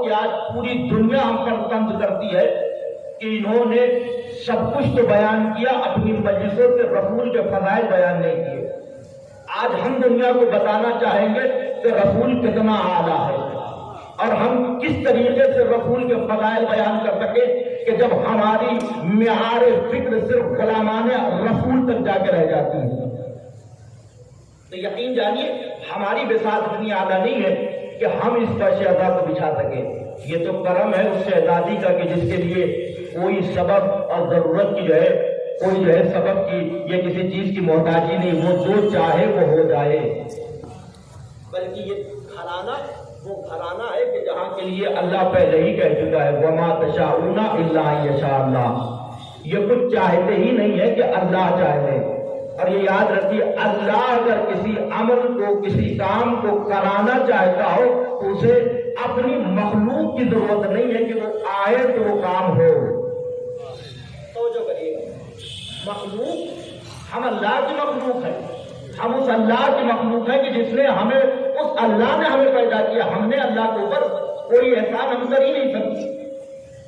کہ آج پوری دنیا ہم پر طنز کرتی ہے کہ انہوں نے سب کچھ تو بیان کیا، اپنی مجلسوں سے رسول کے فضائل بیان نہیں کیے۔ آج ہم دنیا کو بتانا چاہیں گے کہ رسول کتنا اعلیٰ ہے، اور ہم کس طریقے سے رسول کے فضائل بیان کر سکیں کہ جب ہماری معیار فکر صرف غلامان رسول تک جا کے رہ جاتی ہے۔ تو یقین جانیے ہماری بساط اتنی اعلیٰ نہیں ہے کہ ہم اس پر شہزاد کو بچھا سکیں۔ یہ تو کرم ہے اس شہزادی کا کہ جس کے لیے کوئی سبب اور ضرورت کی کوئی سبب کی یا کسی چیز کی محتاجی نہیں، وہ جو چاہے وہ ہو جائے۔ بلکہ یہ گھرانہ وہ گھرانہ ہے کہ جہاں کے لیے اللہ پہلے ہی کہہ چکا ہے وَمَا تَشَاءُونَ إِلَّا أَن يَشَاءَ اللَّهُ، یہ کچھ چاہتے ہی نہیں ہے کہ اللہ چاہے۔ اور یہ یاد رکھیے، اللہ اگر کسی عمل کو کسی کام کو کرانا چاہتا ہو تو اسے اپنی مخلوق کی ضرورت نہیں ہے کہ وہ آئے تو وہ کام ہو۔ توجہ کریے، مخلوق ہم اللہ کی مخلوق ہیں، ہم اس اللہ کی مخلوق ہیں کہ جس نے ہمیں، اس اللہ نے ہمیں پیدا کیا، ہم نے اللہ کے اوپر کوئی احسان ہم کر ہی نہیں سکتے۔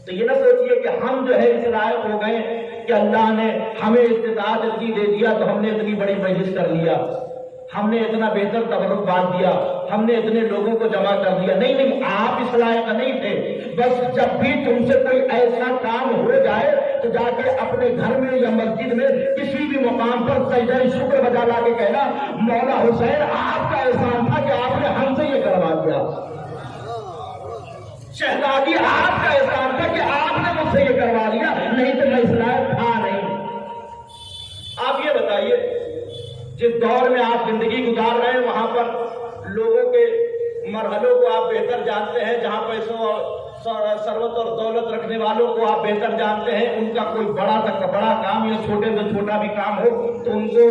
تو یہ نہ سوچئے کہ ہم جو ہے اس لائق ہو گئے کہ اللہ نے ہمیں استطاعت اتنی دے دیا تو ہم نے اتنی بڑی مجلس کر لیا، ہم نے اتنا بہتر تبرک بانٹ دیا، ہم نے اتنے لوگوں کو جمع کر دیا۔ نہیں، آپ اس لائق نہیں تھے۔ بس جب بھی تم سے کوئی ایسا کام ہو جائے تو جا کے اپنے گھر میں یا مسجد میں کسی بھی مقام پر سجدہ شکر بجا لا کے کہنا مولا حسین آپ کا احسان تھا کہ آپ نے ہم سے یہ کروا دیا، شہزادی آپ کا احسان تھا کہ آپ نے مجھ سے یہ کروا لیا، نہیں تو میں اس لائق تھا نہیں۔ آپ یہ بتائیے، جس دور میں آپ زندگی گزار رہے ہیں وہاں پر لوگوں کے مرحلوں کو آپ بہتر جانتے ہیں، جہاں پیسوں اور ثروت اور دولت رکھنے والوں کو آپ بہتر جانتے ہیں، ان کا کوئی بڑا سے بڑا کام یا چھوٹے سے چھوٹا بھی کام ہو تو ان کو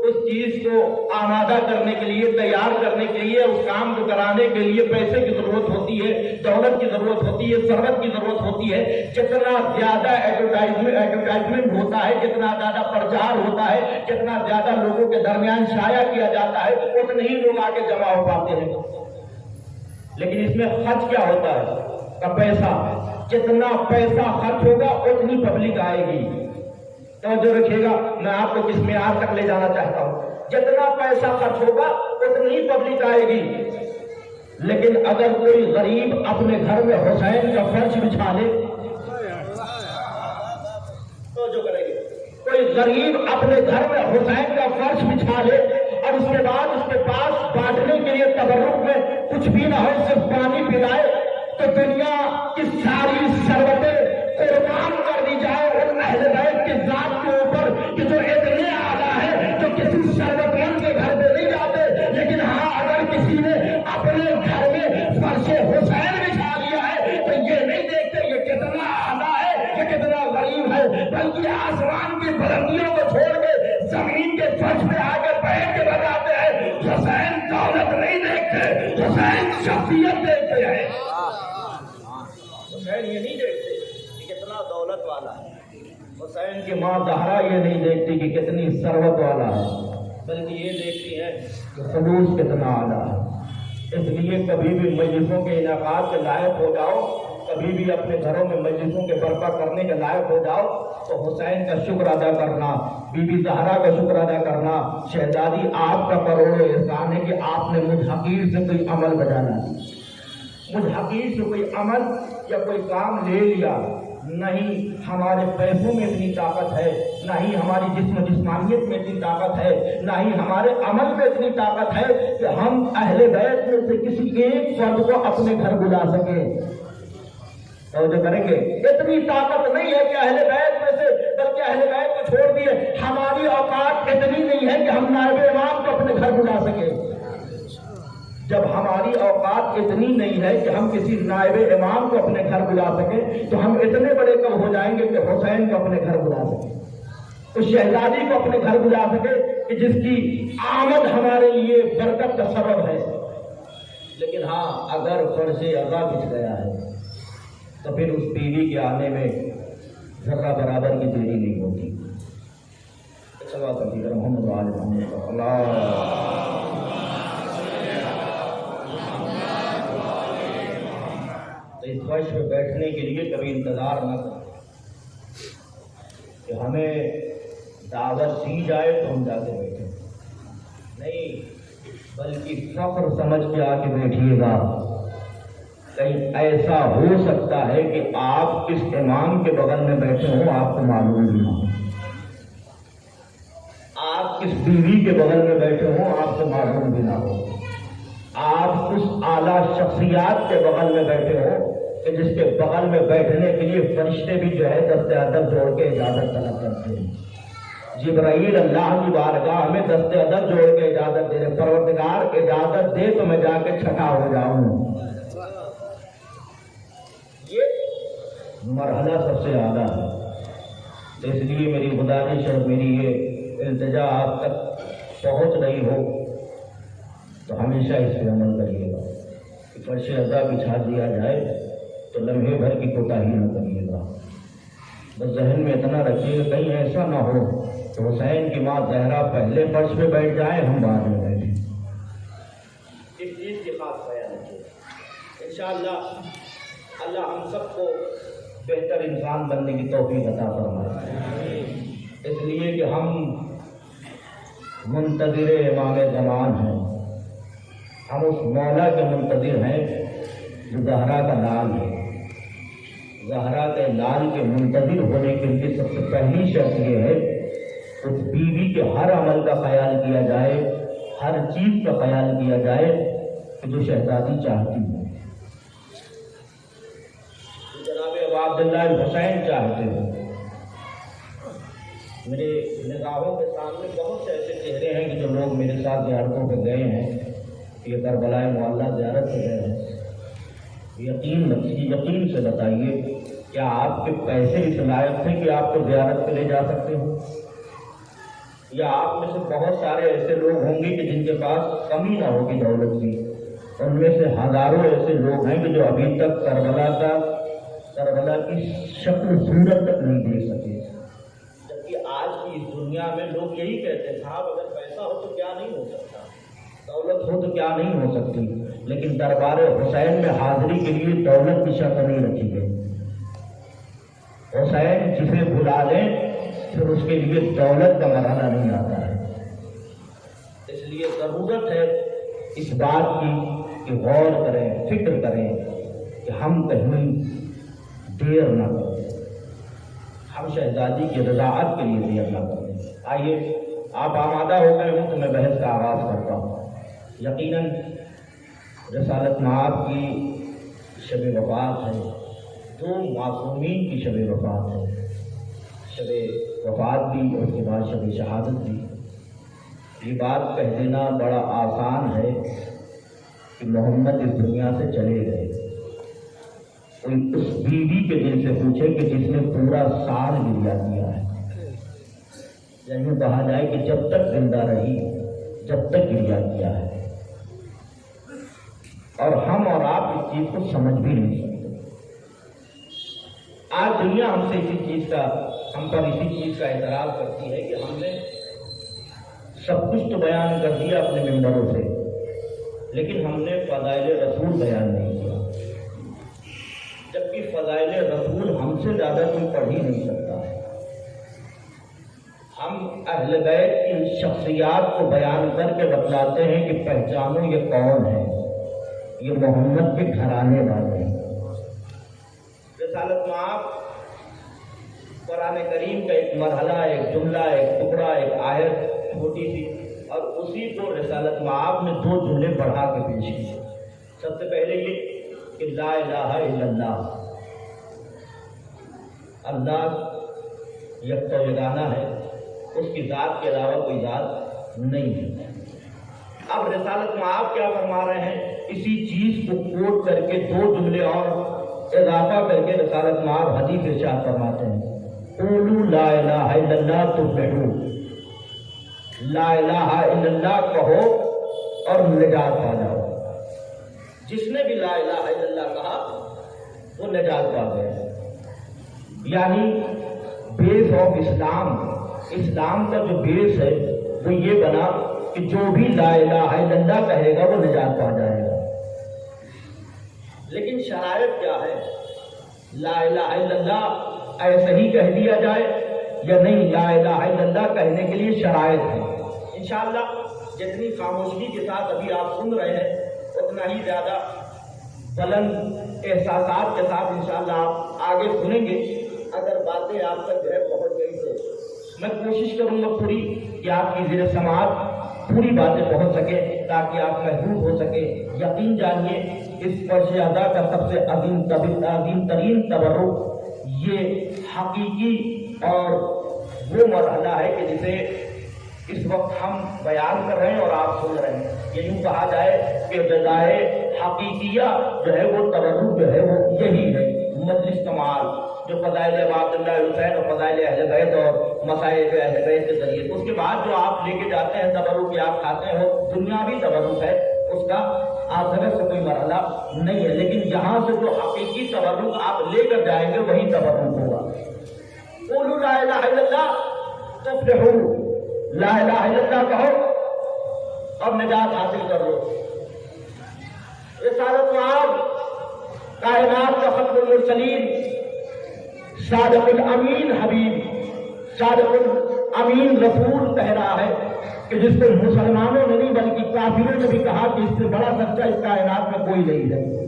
اس چیز کو آمادہ کرنے کے لیے، تیار کرنے کے لیے، اس کام کو کرانے کے لیے پیسے کی ضرورت ہوتی ہے، دولت کی ضرورت ہوتی ہے، ثروت کی ضرورت ہوتی ہے۔ جتنا زیادہ ایڈورٹائزمنٹ ہوتا ہے، جتنا زیادہ پرچار ہوتا ہے، جتنا زیادہ لوگوں کے درمیان شائع کیا جاتا ہے، اتنے ہی لوگ آگے جمع ہو پاتے ہیں۔ لیکن اس میں خرچ کیا ہوتا ہے؟ کا پیسہ، جتنا پیسہ خرچ ہوگا اتنی پبلک آئے گی۔ توجہ رکھیے گا، میں آپ کو کس معیار تک لے جانا چاہتا ہوں، جتنا پیسہ خرچ ہوگا اتنی ہی پبلک آئے گی۔ لیکن اگر کوئی غریب اپنے گھر میں حسین کا فرش بچھا لے، توجہ کریں گے، کوئی غریب اپنے گھر میں حسین کا فرش بچھا لے اور اس کے بعد اس کے پاس بانٹنے کے لیے تبرک میں کچھ بھی نہ ہو، صرف پانی پلائے، تو دنیا کی ساری ثروتیں قربان کر دی جائے اور اہل بیت کی ذات کے اوپر کہ جو اتنے اعلیٰ ہے جو کسی ثروت مند کے گھر پہ نہیں جاتے، لیکن ہاں اگر کسی نے اپنے گھر میں فرش حسین بچھا لیا ہے تو یہ نہیں دیکھتے یہ کتنا اعلیٰ ہے، یہ کتنا غریب ہے، بلکہ آسمان کی بلندیوں کو چھوڑ کے زمین کے فرش پہ آ کے بیٹھ کے بتاتے ہیں حسین دولت نہیں دیکھتے، حسین شخصیت دیکھتے ہیں۔ حسین یہ نہیں دیکھتے کہ کتنا دولت والا ہے، حسین کی ماں زہرا یہ نہیں دیکھتی کہ کتنی ثروت والا ہے، بلکہ یہ دیکھتی ہے کہ خلوص کتنا اعلیٰ ہے۔ اس لیے کبھی بھی مجلسوں کے انعقاد کے لائق ہو جاؤ، کبھی بھی اپنے گھروں میں مجلسوں کے برپا کرنے کے لائق ہو جاؤ تو حسین کا شکر ادا کرنا، بی بی زہرا کا شکر ادا کرنا، شہزادی آپ کا کروڑوں احسان ہے کہ آپ نے مجھ حقیر سے کوئی عمل بجانا، مجھ حقیر سے کوئی عمل یا کوئی کام لے لیا۔ نہیں ہمارے پیسوں میں اتنی طاقت ہے، نہ ہی ہماری جسم و جسمانیت میں اتنی طاقت ہے، نہ ہی ہمارے عمل میں اتنی طاقت ہے کہ ہم اہل بیت میں سے کسی ایک فرد کو اپنے گھر بلا سکیں۔ توجہ کریں گے، اتنی طاقت نہیں ہے کہ اہل بیت میں سے، بلکہ اہل بیت کو چھوڑ دیے ہماری اوقات اتنی نہیں ہے کہ ہم نائب امام کو اپنے گھر بلا سکیں۔ جب ہماری اوقات اتنی نہیں ہے کہ ہم کسی نائب امام کو اپنے گھر بلا سکیں تو ہم اتنے بڑے کب ہو جائیں گے کہ حسین کو اپنے گھر بلا سکیں، اس شہزادی کو اپنے گھر بلا سکے کہ جس کی آمد ہمارے لیے برکت کا سبب ہے۔ لیکن ہاں اگر فرش عزا بچھ گیا ہے تو پھر اس بیوی کے آنے میں ذرہ برابر کی دیری نہیں ہوتی۔ تو اس فرش پہ بیٹھنے کے لیے کبھی انتظار نہ کریں کہ ہمیں دعوت دی جائے تو ہم جا کے بیٹھیں، نہیں، بلکہ فخر سمجھ کے آ کے بیٹھیے گا۔ کہیں ایسا ہو سکتا ہے کہ آپ کس امام کے بغل میں بیٹھے ہوں آپ کو معلوم بھی نہ ہو، آپ کس بیوی کے بغل میں بیٹھے ہوں آپ کو معلوم بھی نہ ہو، آپ اس اعلیٰ شخصیات کے بغل میں بیٹھے ہوں کہ جس کے بغل میں بیٹھنے کے لیے فرشتے بھی جو ہے دست ادب جوڑ کے اجازت طلب کرتے ہیں۔ جبرائیل اللہ کی بارگاہ میں دست ادب جوڑ کے اجازت دے رہے، پروردگار اجازت دے تو میں جا کے چھٹا ہو جاؤں۔ یہ مرحلہ سب سے اعلیٰ ہے، اس لیے میری گزارش اور میری یہ التجا آپ تک پہنچ رہی ہو تو ہمیشہ اس پہ عمل کریے گا کہ فرش ازا بچھا دیا جائے تو لمحے بھر کی کوتاہی نہ کریے گا، بس ذہن میں اتنا رکھیے گا کہیں ایسا نہ ہو کہ حسین کی ماں زہرا پہلے فرش پہ بیٹھ جائیں ہم بعد میں بیٹھیں۔ اس چیز کی خاص خیال رکھیے، انشاءاللہ اللہ ہم سب کو بہتر انسان بننے کی توفیق عطا فرمائے، اس لیے کہ ہم منتظر امام زمان ہیں، ہم اس مولا کے منتظر ہیں جو زہرا کا لال ہے۔ زہرا کے لال کے منتظر ہونے کے لیے سب سے پہلی شرط یہ ہے اس بیوی کے ہر عمل کا خیال کیا جائے، ہر چیز کا خیال کیا جائے کہ جو شہزادی چاہتی ہے، جناب عبداللہ حسین چاہتے ہیں۔ میرے نگاہوں کے سامنے بہت سے ایسے چہرے ہیں کہ جو لوگ میرے ساتھ زیارتوں پہ گئے ہیں، یہ کربلا معلیٰ زیارت پہ گئے ہیں، یقین سے بتائیے کیا آپ کے پیسے اس لائق تھے کہ آپ کو زیارت پہ لے جا سکتے ہوں؟ یا آپ میں سے بہت سارے ایسے لوگ ہوں گے کہ جن کے پاس کمی نہ ہوگی دولت کی، ان میں سے ہزاروں ایسے لوگ ہیں کہ جو ابھی تک کربلا کی شکل صورت تک نہیں دیکھ سکے، جبکہ آج کی اس دنیا میں لوگ یہی کہتے ہیں صاحب اگر پیسہ ہو تو کیا نہیں ہو سکتا، دولت ہو تو کیا نہیں ہو سکتی، لیکن دربار حسین میں حاضری کے لیے دولت کی شرط نہیں رکھی گئی۔ حسین جسے بلا لیں پھر اس کے لیے دولت کا مرحلہ نہیں آتا ہے، اس لیے ضرورت ہے اس بات کی کہ غور کریں، فکر کریں کہ ہم کہیں دیر نہ کریں، ہم شہزادی کی رضاعت کے لیے دیر نہ کریں۔ آئیے آپ آمادہ ہو گئے ہوں تو میں بحث کا آغاز کرتا ہوں۔ یقیناً رسالت مآب کی شب وفات ہے، دو معصومین کی شب وفات ہے، شب وفات بھی اور اس کے بعد شب شہادت بھی۔ یہ بات کہہ دینا بڑا آسان ہے کہ محمد اس دنیا سے چلے گئے، کوئی اس بیوی کے دل سے پوچھے کہ جس نے پورا سال گریا کیا ہے، یعنی کہا جائے کہ جب تک زندہ رہی جب تک گریا کیا ہے، اور ہم اور آپ اس چیز کو سمجھ بھی نہیں سکتے۔ آج دنیا ہم سے ہم پر اسی چیز کا اعتراض کرتی ہے کہ ہم نے سب کچھ تو بیان کر دیا اپنے ممبروں سے، لیکن ہم نے فضائل رسول بیان نہیں کیا، جبکہ فضائل رسول ہم سے زیادہ کوئی پڑھ ہی نہیں سکتا۔ ہم اہل بیت کی شخصیات کو بیان کر کے بتلاتے ہیں کہ پہچانو یہ کون ہے، یہ محمد کے گھرانے والے ہیں۔ رسالت مآب قرآن کریم کا ایک مرحلہ، ایک جملہ، ایک ٹکڑا، ایک آیت چھوٹی سی، اور اسی کو رسالت مآب نے دو جملے بڑھا کے پیش کیے۔ سب سے پہلے یہ کہ لا الہ الا اللہ، اللہ یکتا یگانہ ہے، اس کی ذات کے علاوہ کوئی ذات نہیں ہے۔ اب رسالت مآب کیا فرما رہے ہیں؟ اسی چیز کو کوٹ کر کے دو جملے اور اضافہ کر کے رسالت مآب حدیث ارشاد فرماتے ہیں، قولوا لا الہ الا اللہ تفلحوا، لا الہ الا اللہ کہو اور نجات پا جاؤ۔ جس نے بھی لا الہ الا اللہ کہا وہ نجات پا گیا۔ یعنی بیس آف اسلام کا جو بیس ہے وہ یہ بنا کہ جو بھی لا الہ الا اللہ کہے گا وہ نجات پا جائے گا۔ لیکن شرائط کیا ہے؟ لا الہ الا اللہ ایسے ہی کہہ دیا جائے یا نہیں؟ لا الہ الا اللہ کہنے کے لیے شرائط ہے۔ انشاءاللہ جتنی خاموشی کے ساتھ ابھی آپ سن رہے ہیں اتنا ہی زیادہ بلند احساسات کے ساتھ انشاءاللہ آپ آگے سنیں گے۔ اگر باتیں آپ تک جو ہے پہنچ گئی تو میں کوشش کروں گا پوری کہ آپ کی زیر سماعت پوری باتیں پہنچ سکے تاکہ آپ محفوظ ہو سکے۔ یقین جانیے اس فرش ادا کا سب سے عظیم ترین تبرک یہ حقیقی اور وہ مرحلہ ہے کہ جسے اس وقت ہم بیان کر رہے ہیں اور آپ سن رہے ہیں۔ یہ یوں کہا جائے کہ جزائے حقیقیہ جو ہے وہ تبرک جو ہے وہ یہی ہے، مجلس کمال جو فضائل عبداللہ حسین اور فضائل اہل بیت اور مسائل اہل بیت کے ذریعے۔ اس کے بعد جو آپ لے کے جاتے ہیں تبرک یا آپ کھاتے ہیں وہ دنیاوی تبرک ہے، اس کا آخرت سے کوئی مرحلہ نہیں ہے، لیکن یہاں سے جو حقیقی تبرک آپ لے کر جائیں گے وہی تبرک ہوگا۔ قولوا لا الہ الا اللہ تفلحوا، لا الہ الا اللہ کہو اور نجات حاصل کر لو۔ رسالت معاذ کائنات کا ختم المرسلین صادق الامین حبیب، صادق الامین رسول کہہ رہا ہے کہ جس کو مسلمانوں نے نہیں بلکہ کافروں نے بھی کہا کہ اس سے بڑا سچا اس کائنات میں کوئی نہیں ہے،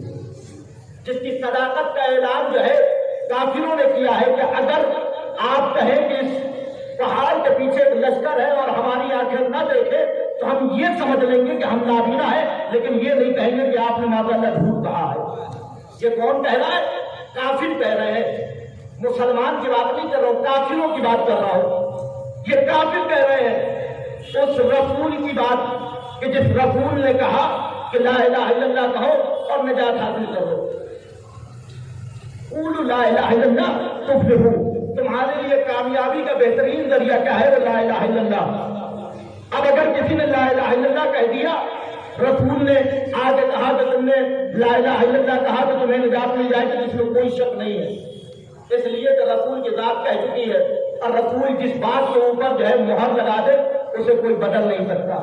جس کی صداقت کا اعلان جو ہے کافروں نے کیا ہے کہ اگر آپ کہیں کہ اس پہاڑ کے پیچھے ایک لشکر ہے اور ہماری آنکھیں نہ دیکھے تو ہم یہ سمجھ لیں گے کہ ہم نابینا ہے، لیکن یہ نہیں کہیں گے کہ آپ نے معاذاللہ جھوٹ کہا ہے۔ یہ کون کہہ رہا ہے؟ کافر کہہ رہے ہیں، مسلمان کی بات نہیں کر رہا ہوں، کافروں کی بات کر رہا ہوں۔ یہ کافر کہہ رہے ہیں اس رسول کی بات کہ جس رسول نے کہا کہ لا الہ الا اللہ کہو اور نجات حاصل کرو۔ قولوا لا الہ الا اللہ تفلحوا، تمہارے لیے کامیابی کا بہترین ذریعہ کیا ہے؟ وہ لا الہ الا اللہ۔ اب اگر کسی نے لا الہ الا اللہ کہہ دیا، رسول نے آگے کہا کہ تم نے لا الہ الا اللہ کہا تو تمہیں نجات مل جائے گی، اس میں کوئی شک نہیں ہے، اس لیے کہ رسول کی ذات کہہ چکی ہے اور رسول جس بات کے اوپر جو ہے مہر لگا دے اسے کوئی بدل نہیں سکتا،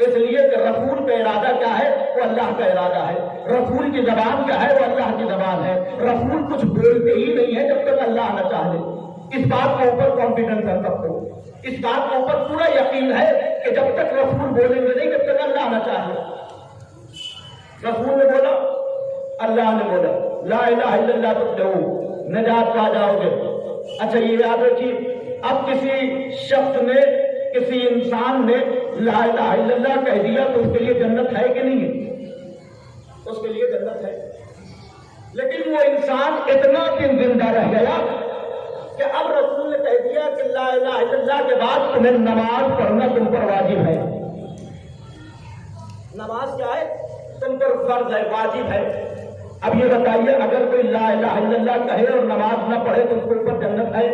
اس لیے کہ رسول کا ارادہ کیا ہے؟ وہ اللہ کا ارادہ ہے، رسول کی زبان کیا ہے؟ وہ اللہ کی زبان ہے، رسول کچھ بولتے ہی نہیں ہے جب تک اللہ نہ چاہے۔ اس بات کے اوپر کانفیڈنس ہے سب کو، اس بات کے اوپر پورا یقین ہے کہ جب تک رسول بولیں گے نہیں جب تک اللہ نہ چاہے۔ رسول نے بولا، اللہ نے بولا لا الہ الا اللہ تفلحوا، نجات پا جاؤ گے۔ اچھا یہ یاد رکھیے، اب کسی شخص نے کسی انسان نے لا الہ الا اللہ کہہ دیا تو اس کے لیے جنت ہے کہ نہیں ہے؟ اس کے لیے جنت ہے، لیکن وہ انسان اتنا دن زندہ رہ گیا کہ اب رسول نے کہہ دیا کہ لا الہ الا اللہ کے بعد تمہیں نماز پڑھنا تم پر واجب ہے۔ نماز کیا ہے؟ تم پر فرض ہے، واجب ہے۔ اب یہ بتائیے اگر کوئی لا الہ الا اللہ کہے اور نماز نہ پڑھے تو اس کے اوپر جنت ہے؟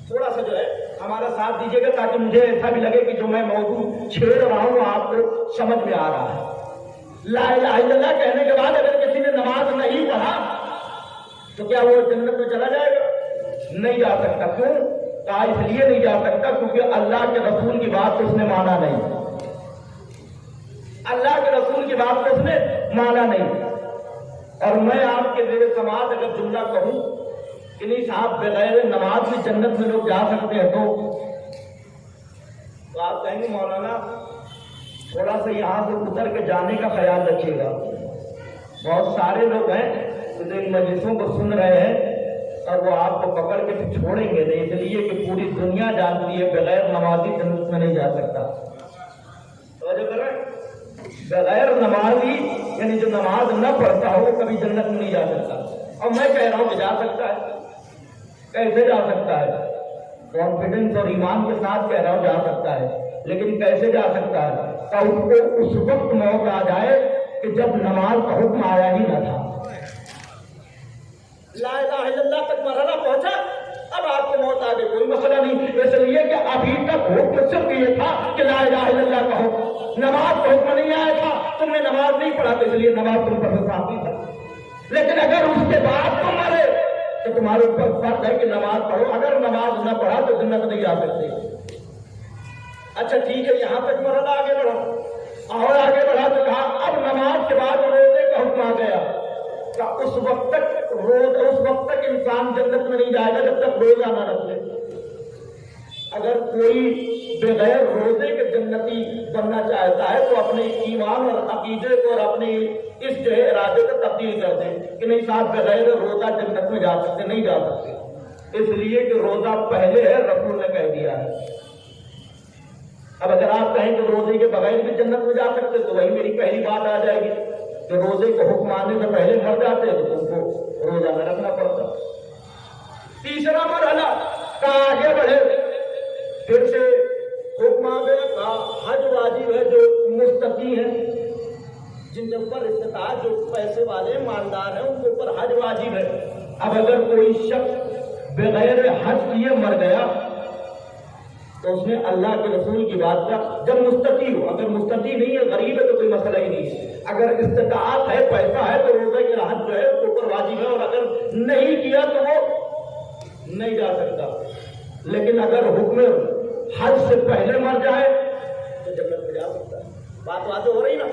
تھوڑا سا جو ہے ہمارا ساتھ دیجیے گا تاکہ مجھے ایسا بھی لگے کہ جو میں موضوع چھیڑ رہا ہوں آپ کو سمجھ میں آ رہا ہے۔ لا الہ الا اللہ کہنے کے بعد اگر کسی نے نماز نہیں پڑھا تو کیا وہ جنت میں چلا جائے گا؟ نہیں جا سکتا۔ کیوں؟ کہا اس لیے نہیں جا سکتا کیونکہ اللہ کے رسول کی بات اس نے مانا نہیں، اللہ کے رسول کی بات کو اس نے مانا نہیں۔ اور میں آپ کے زیر سماعت اگر جملہ کہوں کہ نہیں صاحب بغیر نماز میں جنت میں لوگ جا سکتے ہیں تو آپ کہیں گے مولانا تھوڑا سا یہاں سے اتر کے جانے کا خیال رکھیے گا۔ بہت سارے لوگ ہیں جو ان مجلسوں کو سن رہے ہیں اور وہ آپ کو پکڑ کے چھوڑیں گے نہیں، اس لیے کہ پوری دنیا جانتی ہے بغیر نمازی جنت میں نہیں جا سکتا۔ توجہ کر رہے ہیں؟ بغیر نمازی یعنی جو نماز نہ پڑھتا ہو وہ کبھی جنت میں نہیں جا سکتا۔ اور میں کہہ رہا ہوں کہ جا سکتا ہے۔ کیسے جا سکتا ہے؟ کانفیڈنس اور ایمان کے ساتھ کہہ رہا ہوں جا سکتا ہے، لیکن کیسے جا سکتا ہے؟ کہ اس کو اس وقت موت آ جائے کہ جب نماز کا حکم آیا ہی نہ تھا۔ لا الہ الا اللہ تک مرحلہ پہنچا، اب آپ کو موت آ گئی کوئی مسئلہ نہیں، اس لیے کہ ابھی تک حکم صرف یہ تھا کہ لا الہ الا اللہ کہو، نماز کا حکم نہیں آیا تھا، تم نے نماز نہیں پڑھا تو اس لیے نماز تم پر صاف نہیں تھا۔ لیکن اگر اس کے بعد تم مرے تو تمہارے اوپر فرض ہے کہ نماز پڑھو، اگر نماز نہ پڑھا تو جنت نہیں آ سکتے۔ اچھا ٹھیک ہے، یہاں تک مرحلہ آگے بڑھا اور آگے بڑھا تو کہا اب نماز کے بعد روزے کا حکم آ گیا۔ کہ اس وقت تک انسان جنت میں نہیں جائے گا جب تک روزہ نہ رکھ لے۔ اگر کوئی بغیر روزے کے جنتی بننا چاہتا ہے تو اپنے ایمان اور عقیدے کو اور اپنی اس جو ہے ارادے کو تبدیل کر دیں کہ نہیں صاحب بغیر روزہ جنت میں جا سکتے نہیں جا سکتے، اس لیے کہ روزہ پہلے ہے، رسول نے کہہ دیا ہے۔ اب اگر آپ کہیں کہ روزے کے بغیر بھی جنت میں جا سکتے تو وہی میری پہلی بات آ جائے گی کہ روزے کو حکم آنے سے پہلے مر جاتے تو تم کو روزہ نہ رکھنا پڑتا۔ تیسرا مرحلہ کا آگے بڑھے، پھر سے حکم آ گیا کا حج واجب ہے جو مستطیع ہیں، جن کے اوپر استطاعت جو پیسے والے مالدار ہیں ان کے اوپر حج واجب ہے۔ اب اگر کوئی شخص بغیر حج کیے مر گیا تو اس نے اللہ کے رسول کی بات کا جب مستطیع ہو، اگر مستطیع نہیں ہے غریب ہے تو کوئی مسئلہ ہی نہیں ہے، اگر استطاعت ہے پیسہ ہے تو روزے کے حج جو ہے اس کے اوپر واجب ہے، اور اگر نہیں کیا تو وہ نہیں جا سکتا۔ لیکن اگر حکم حج سے پہلے مر جائے تو جنت میں جا سکتا ہے۔ بات واضح ہو رہی نا؟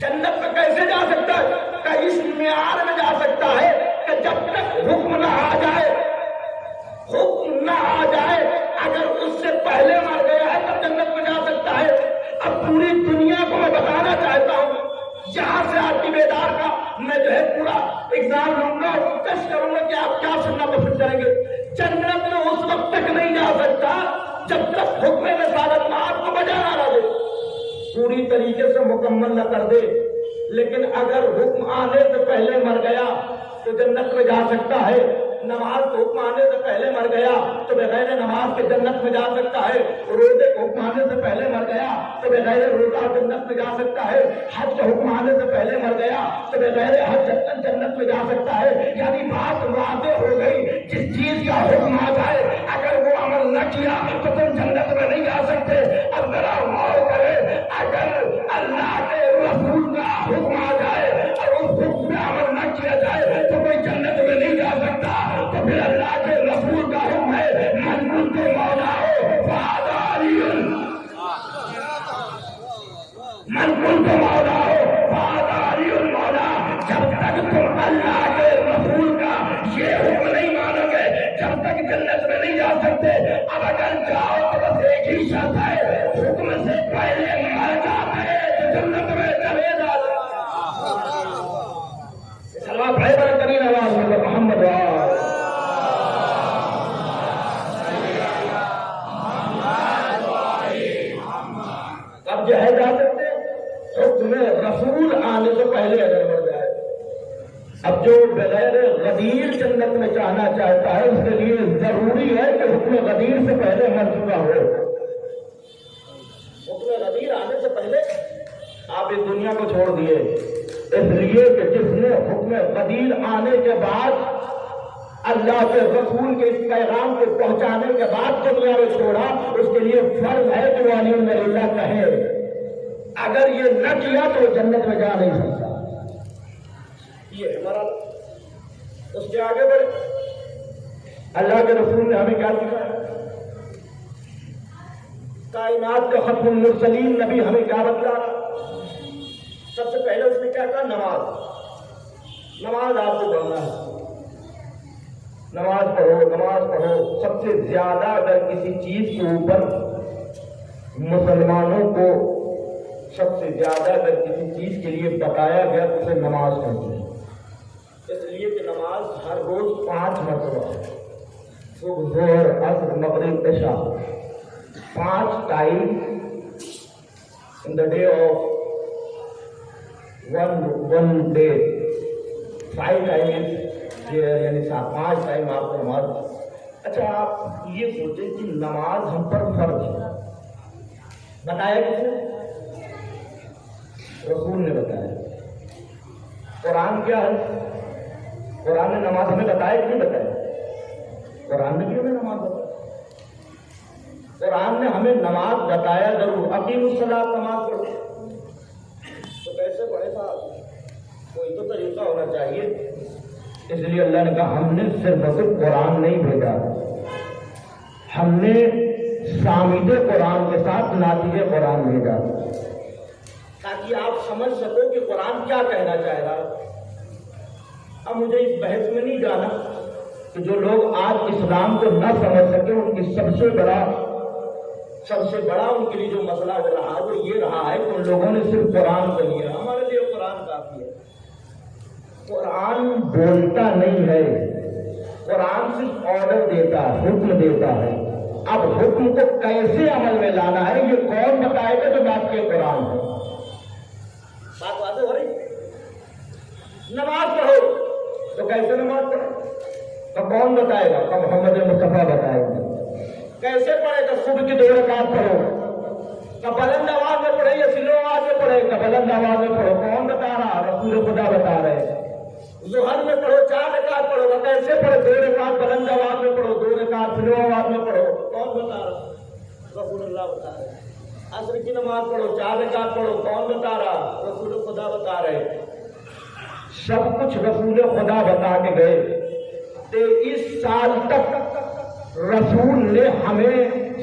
جنت میں کیسے جا سکتا ہے؟ کہ اس معیار میں جا سکتا ہے کہ جب تک حکم نہ آ جائے، حکم نہ آ جائے، اگر اس سے پہلے مر گیا ہے تب جنت میں جا سکتا ہے۔ اب پوری دنیا کو میں بتانا چاہتا ہوں، یہاں سے آپ کی بیدار کا میں جو ہے پورا ایگزام لوں گا اور ٹیسٹ کروں گا کہ آپ کیا سننا پسند کریں گے۔ جنت میں اس وقت تک نہیں جا سکتا جب تک حکم رسالت آپ کو بجا نہ دے، پوری طریقے سے مکمل نہ کر دے۔ لیکن اگر حکم آنے سے پہلے مر گیا تو جنت میں جا سکتا ہے۔ نماز کو حکم آنے سے پہلے مر گیا تو بغیر نماز کے جنت میں جا سکتا ہے۔ روزے کو حکم آنے سے پہلے مر گیا تو بغیر روزہ جنت میں جا سکتا ہے۔ حج کا حکم آنے سے پہلے مر گیا تو بغیر حج جنت میں جا سکتا ہے۔ یعنی بات واضح ہو گئی، جس چیز کا حکم آ جائے اگر وہ عمل نہ کیا تو تم جنت میں نہیں جا سکتے۔ اب ذرا غور کرے، اگر اللہ کے رسول کا حکم آ جائے اور اس حکم پہ عمل نہ کیا جائے تو کوئی جنت میں نہیں جا سکتا۔ تو پھر اللہ کے رسول کا حکم ہے من کنت مولاہ فہذا علی، من کنت مولاہ فہذا علی مولا۔ جب تک تم اللہ کے رسول کا یہ حکم نہیں مانو گے جب تک جنت میں نہیں جا سکتے۔ اب اگر جاؤ تو بس ایک ہی شرط ہے، حکم سے پہلے مر جاتے تو جنت میں چلے جاتے۔ سلام بھائی بہترین آواز میں محمد اب جو ہے جا سکتے حکم رسول آنے سے پہلے اگر مر جائے۔ اب جو بغیر غدیر جنت میں جانا چاہتا ہے اس کے لیے ضروری ہے کہ حکم غدیر سے پہلے مر چکا ہو۔ حکم غدیر آنے سے پہلے آپ اس دنیا کو چھوڑ دیے، اس لیے کہ جس نے حکم غدیر آنے کے بعد اللہ کے رسول کے اس پیغام کو پہنچانے کے بعد دنیا میں چھوڑا، اس کے لیے فرض ہے کہ وہ الحمدللہ کہے۔ اگر یہ نہ کیا تو وہ جنت میں جا نہیں سکتا۔ یہ ہمارا اس کے آگے بڑھے، اللہ کے رسول نے ہمیں کیا سکھایا؟ کائنات کا ختم المرسلین نبی ہمیں کیا بتلا؟ سب سے پہلے اس نے کیا کہا؟ نماز۔ نماز آپ کو پڑھنا ہے، نماز پڑھو، نماز پڑھو۔ سب سے زیادہ اگر کسی چیز کے اوپر مسلمانوں کو سب سے زیادہ اگر کسی چیز کے لیے بتایا گیا تو اسے نماز کہتے ہیں، اس لیے کہ نماز ہر روز 5 مرتبہ، صبح، ظہر، عصر، مغرب، عشاء، 5 time in the day of one day, 5 times یعنی 5 ٹائم آپ کو نماز۔ اچھا آپ یہ سوچیں کہ نماز ہم پر فرض ہے، بتایا کس نے؟ رسول نے بتایا۔ قرآن کیا ہے؟ قرآن نے نماز ہمیں بتایا کہ نہیں بتایا؟ قرآن نے بھی ہمیں نماز بتایا۔ قرآن نے ہمیں نماز بتایا ضرور، اقیم الصلاۃ، نماز پڑھو۔ تو کیسے پڑھے صاحب؟ کوئی تو طریقہ ہونا چاہیے۔ اس لیے اللہ نے کہا ہم نے صرف قرآن نہیں بھیجا، ہم نے سامد قرآن کے ساتھ ناطق قرآن بھیجا تاکہ آپ سمجھ سکو کہ قرآن کیا کہنا چاہ رہا ہے۔ اب مجھے اس بحث میں نہیں جانا کہ جو لوگ آج اسلام کو نہ سمجھ سکے ان کی سب سے بڑا ان کے لیے جو مسئلہ ہو رہا ہے وہ یہ رہا ہے کہ ان لوگوں نے صرف قرآن کو لیا. ہمارے لیے قرآن کافی ہے. قرآن بولتا نہیں ہے, قرآن صرف آرڈر دیتا ہے, حکم دیتا ہے. اب حکم کو کیسے عمل میں لانا ہے یہ کون بتائے گا جو بات کے قرآن ہے. بات واضح ہو رہی. نماز پڑھو تو کیسے نماز پڑھو تو کون بتائے گا؟ تو محمد مصطفیٰ بتائے گا. کیسے پڑھے گا؟ صبح کی 2 رکعت پڑھو. تو بلند آواز میں پڑھے یا سلو آواز میں پڑھے گا؟ بلند آواز میں پڑھو. کون بتا رہا؟ رسول خدا بتا رہے. ظہر میں پڑھو 4 رکعت پڑھو. کیسے پڑھو؟ 2 رکعت بلند آواز میں پڑھو, 2 رکعت سلو آواز میں پڑھو. کون بتا رہا؟ رسول اللہ بتا رہے. عصر کی نماز پڑھو 4 رکعت پڑھو. کون بتا رہا؟ رسول خدا بتا رہے. سب کچھ رسول خدا بتا کے گئے. 23 سال تک رسول نے ہمیں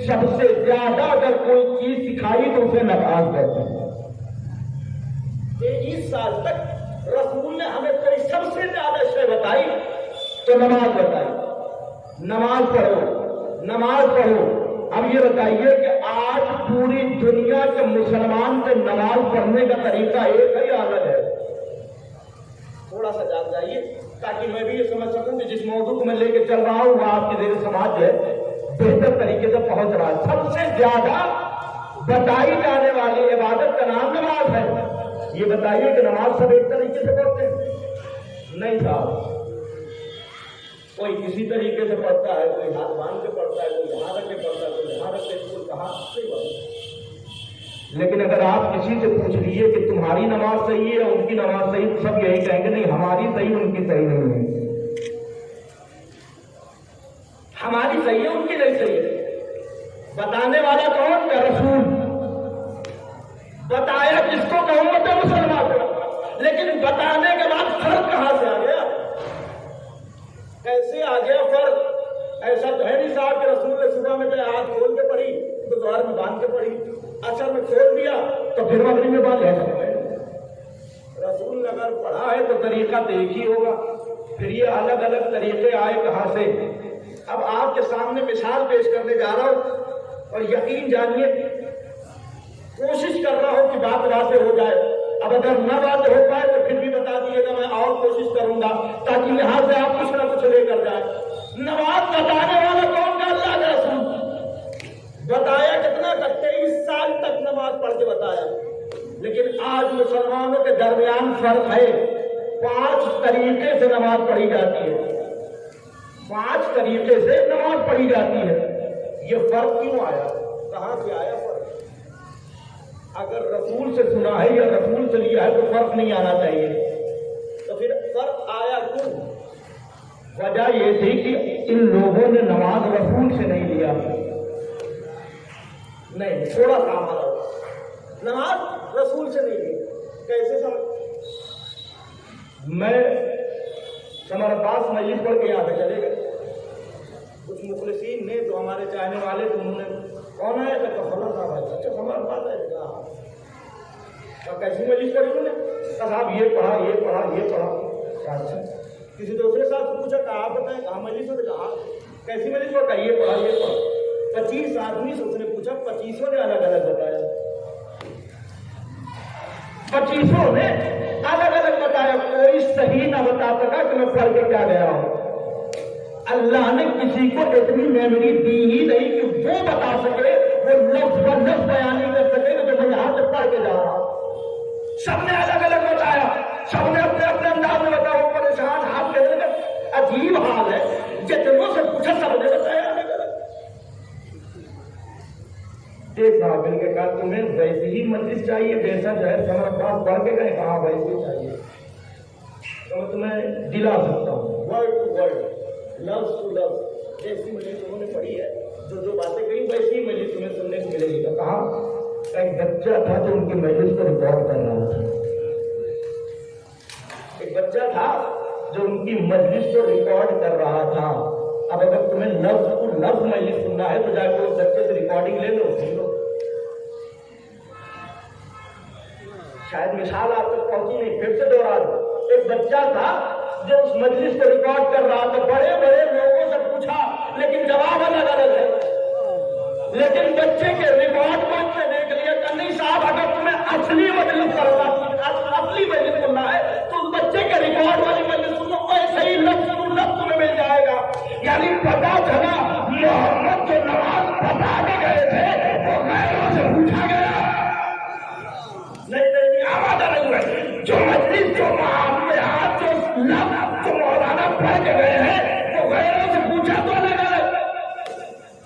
سب سے زیادہ اگر کوئی چیز سکھائی تو اسے نماز کرتے ہیں. 23 سال تک رسول نے ہمیں کوئی سب سے زیادہ شے بتائی تو نماز بتائی. نماز پڑھو, نماز پڑھو. اب یہ بتائیے کہ آج پوری دنیا کے مسلمان کے نماز پڑھنے کا طریقہ ایک ہے یا الگ ہے؟ تھوڑا سا جان جائیے تاکہ میں بھی یہ سمجھ سکوں کہ جس موضوع کو میں لے کے چل رہا ہوں وہ آپ کے ذہن سماج ہے بہتر طریقے سے پہنچ رہا ہے. سب سے زیادہ بتائی جانے والی عبادت کا نام نماز ہے. یہ بتائیے کہ نماز سب ایک طریقے سے پڑھتے ہیں؟ نہیں صاحب. کوئی کسی طریقے سے پڑھتا ہے, کوئی ہاتھ باندھ کے پڑھتا ہے, کوئی یہاں رکھ کے پڑھتا ہے, کوئی یہاں رکھ کے. کہاں صحیح بات. لیکن اگر آپ کسی سے پوچھ لیجیے کہ تمہاری نماز صحیح ہے ان کی نماز صحیح, تو سب یہی کہیں گے نہیں ہماری صحیح ان کی صحیح نہیں ہے. ہماری صحیح ہے ان کی نہیں صحیح ہے. بتانے والا کون؟ کیا رسول. بتایا جس کو کہ امت مسلمان کو, لیکن بتانے کے بعد فرق کہاں سے آ گیا؟ کیسے آ گیا فرق؟ ایسا تو ہے نہیں صاحب کہ رسول نے صبح میں ہاتھ کھول کے پڑھی تو ظہر میں باندھ کے پڑھی, اثر میں کھول دیا تو پھر مغرب میں باندھ لیا. رسول نے اگر پڑھا ہے تو طریقہ تو ایک ہی ہوگا. پھر یہ الگ الگ طریقے آئے کہاں سے؟ اب آپ کے سامنے مثال پیش کرنے جا رہا ہوں اور یقین جانیے کوشش کر رہا ہوں کہ بات واضح ہو جائے. اب اگر نہ واضح ہو پائے تو پھر بھی بتا دیجیے گا, میں اور کوشش کروں گا تاکہ یہاں سے آپ کچھ نہ کچھ لے کر جائیں. نماز بتانے والا کون کا؟ اللہ کا رسول. بتایا کتنا کا؟ 23 سال تک نماز پڑھ کے بتایا. لیکن آج مسلمانوں کے درمیان فرق ہے. 5 طریقے سے نماز پڑھی جاتی ہے. 5 طریقے سے نماز پڑھی جاتی ہے. یہ فرق کیوں آیا؟ کہاں سے آیا فرق؟ اگر رسول سے سنا ہے یا رسول سے لیا ہے تو فرق نہیں آنا چاہیے. تو پھر فرق آیا کیوں؟ وجہ یہ تھی کہ ان لوگوں نے نماز رسول سے نہیں لیا. نہیں, تھوڑا سا ہمارا نماز رسول سے نہیں لی. کیسے سمجھ؟ میں ہمارے پاس مجلس پڑھ کے یہاں پہ چلے گئے. کچھ مخلصین نے جو ہمارے چاہنے والے تھے انہوں نے کون ہے کہ خبر صاحب ہے. اچھا ہمارے پاس ہے کہاں کیسی مجلس پڑھی انہوں نے؟ صاحب یہ پڑھا یہ پڑھا یہ پڑھا. اچھا کسی دوسرے صاحب سے پوچھا کہ آپ بتائیں کہاں مجلس میں؟ کہا کیسی مجلس پڑھا؟ یہ پڑھا یہ پڑھا. 25 آدمی سے اس نے پوچھا, 25 نے الگ الگ بتایا. 25 نے الگ الگ بتایا. کوئی صحیح نہ بتا سکا کہ میں پڑھ کے کیا گیا ہوں. اللہ نے کسی کو اتنی میموری دی ہی نہیں کہ وہ بتا سکے, وہ لفظ پر لفظ بیان نہیں کر سکے کہ میں یہاں سے پڑھ کے جا رہا ہوں. سب نے الگ الگ بتایا, سب نے اپنے اپنے انداز میں بتایا. وہ پریشان ہاتھ پھیرنے لگے. عجیب حال ہے, جتنوں سے پوچھا سب نے بتایا الگ الگ. ایک صاحب مل کے کہا تمہیں ویسی ہی مجلس چاہیے جیسا جو ہے ہمارے پاس پڑھ کے گئے. کہاں ویسی چاہیے تو میں تمہیں دلا سکتا ہوں ورڈ ٹو ورڈ, لفظ ٹو لفظ. جیسی مجلس انہوں نے پڑھی ہے, جو باتیں کہیں ویسی مجلس تمہیں سننے کو ملے گی. تو کہا ایک بچہ تھا جو ان کی مجلس کو ریکارڈ کر رہا تھا. ایک بچہ تھا جو ان کی مجلس کو ریکارڈ کر رہا تھا. اب اگر تمہیں لفظ کو لفظ مجلس سننا ہے تو جا کے اس بچے سے ریکارڈنگ لے لو, سن لو. شاید مثال آپ تک پہنچی نہیں, پھر سے دوہرا دو. ایک بچہ تھا جو اس مجلس کو ریکارڈ کر رہا تھا بڑے بڑے لوگوں سے پوچھا لیکن جواب الگ الگ ہے. لیکن بچے کے ریکارڈ کو اس نے دیکھ لیا کہ نہیں صاحب اگر تمہیں اصلی مجلس کرنا اصلی مجلس سننا ہے تو اس بچے کے ریکارڈ والی مجلس سنو ایسے ہی لفظ تمہیں مل جائے گا. یعنی پتا چلا محمد جو نماز بتا کے گئے تھے وہ غیروں سے پوچھا گیا. نہیں آواز نہیں ہوئی. جو مجلس جو معاملات جو لفظ جو مولانا پڑھ کے گئے ہیں وہ غیروں سے پوچھا تو الگ الگ.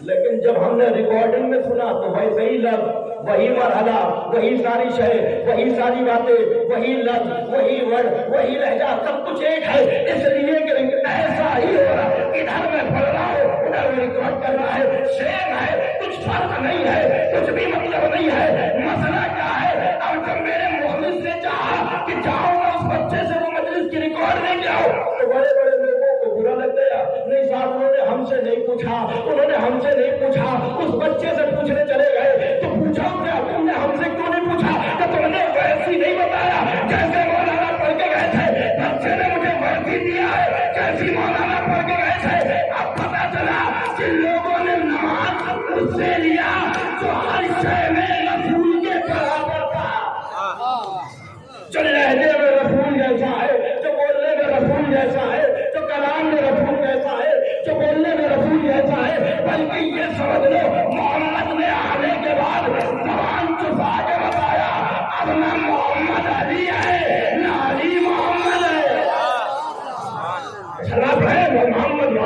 لیکن جب ہم نے ریکارڈنگ میں سنا تو ویسے ہی لفظ وہی مرحلہ وہی ساری شے وہی ساری باتیں وہی لفظ وہی ورڈ وہی لہجہ سب کچھ ایک ہے. اس لیے کہ ایسا ہی ہو رہا ادھر میں پڑھ رہا ہوں ادھر میں ریکارڈ کر رہا ہے سیم ہے کچھ فرق نہیں ہے کچھ بھی مطلب نہیں ہے. مسئلہ کیا ہے اب جب میرے مخلص سے چاہا کہ جاؤ میں اس بچے سے وہ مجلس کی ریکارڈ لے کے آؤ تو بڑے بڑے لوگوں کو برا لگ گیا. نہیں صاحب انہوں نے ہم سے نہیں پوچھا انہوں نے ہم سے نہیں پوچھا اس بچے سے پوچھنے چلے گئے تو پوچھا تم نے ہم سے کیوں نہیں پوچھا کہ تم نے ویسی نہیں بتایا جیسے مولانا پڑھ کے گئے تھے. بچے نے مجھے ویسی دیا ہے جیسی مولانا پڑھ کے گئے تھے. اب پتا چلا کہ لوگوں نے نماز اس سے لیا جو ہر شے میں رسول کے برابر تھا. جو لہجے میں رسول جیسا ہے جو بولنے میں رسول جیسا ہے جو کلام میں رسول جیسا ہے جو بولنے میں رسول جیسا ہے. بلکہ یہ سمجھ لو محمد نے آنے کے بعد زبان چھپا کے بتایا اب نہ محمد علی ہے نہ علی محمد ہے. شراب ہے وہ محمد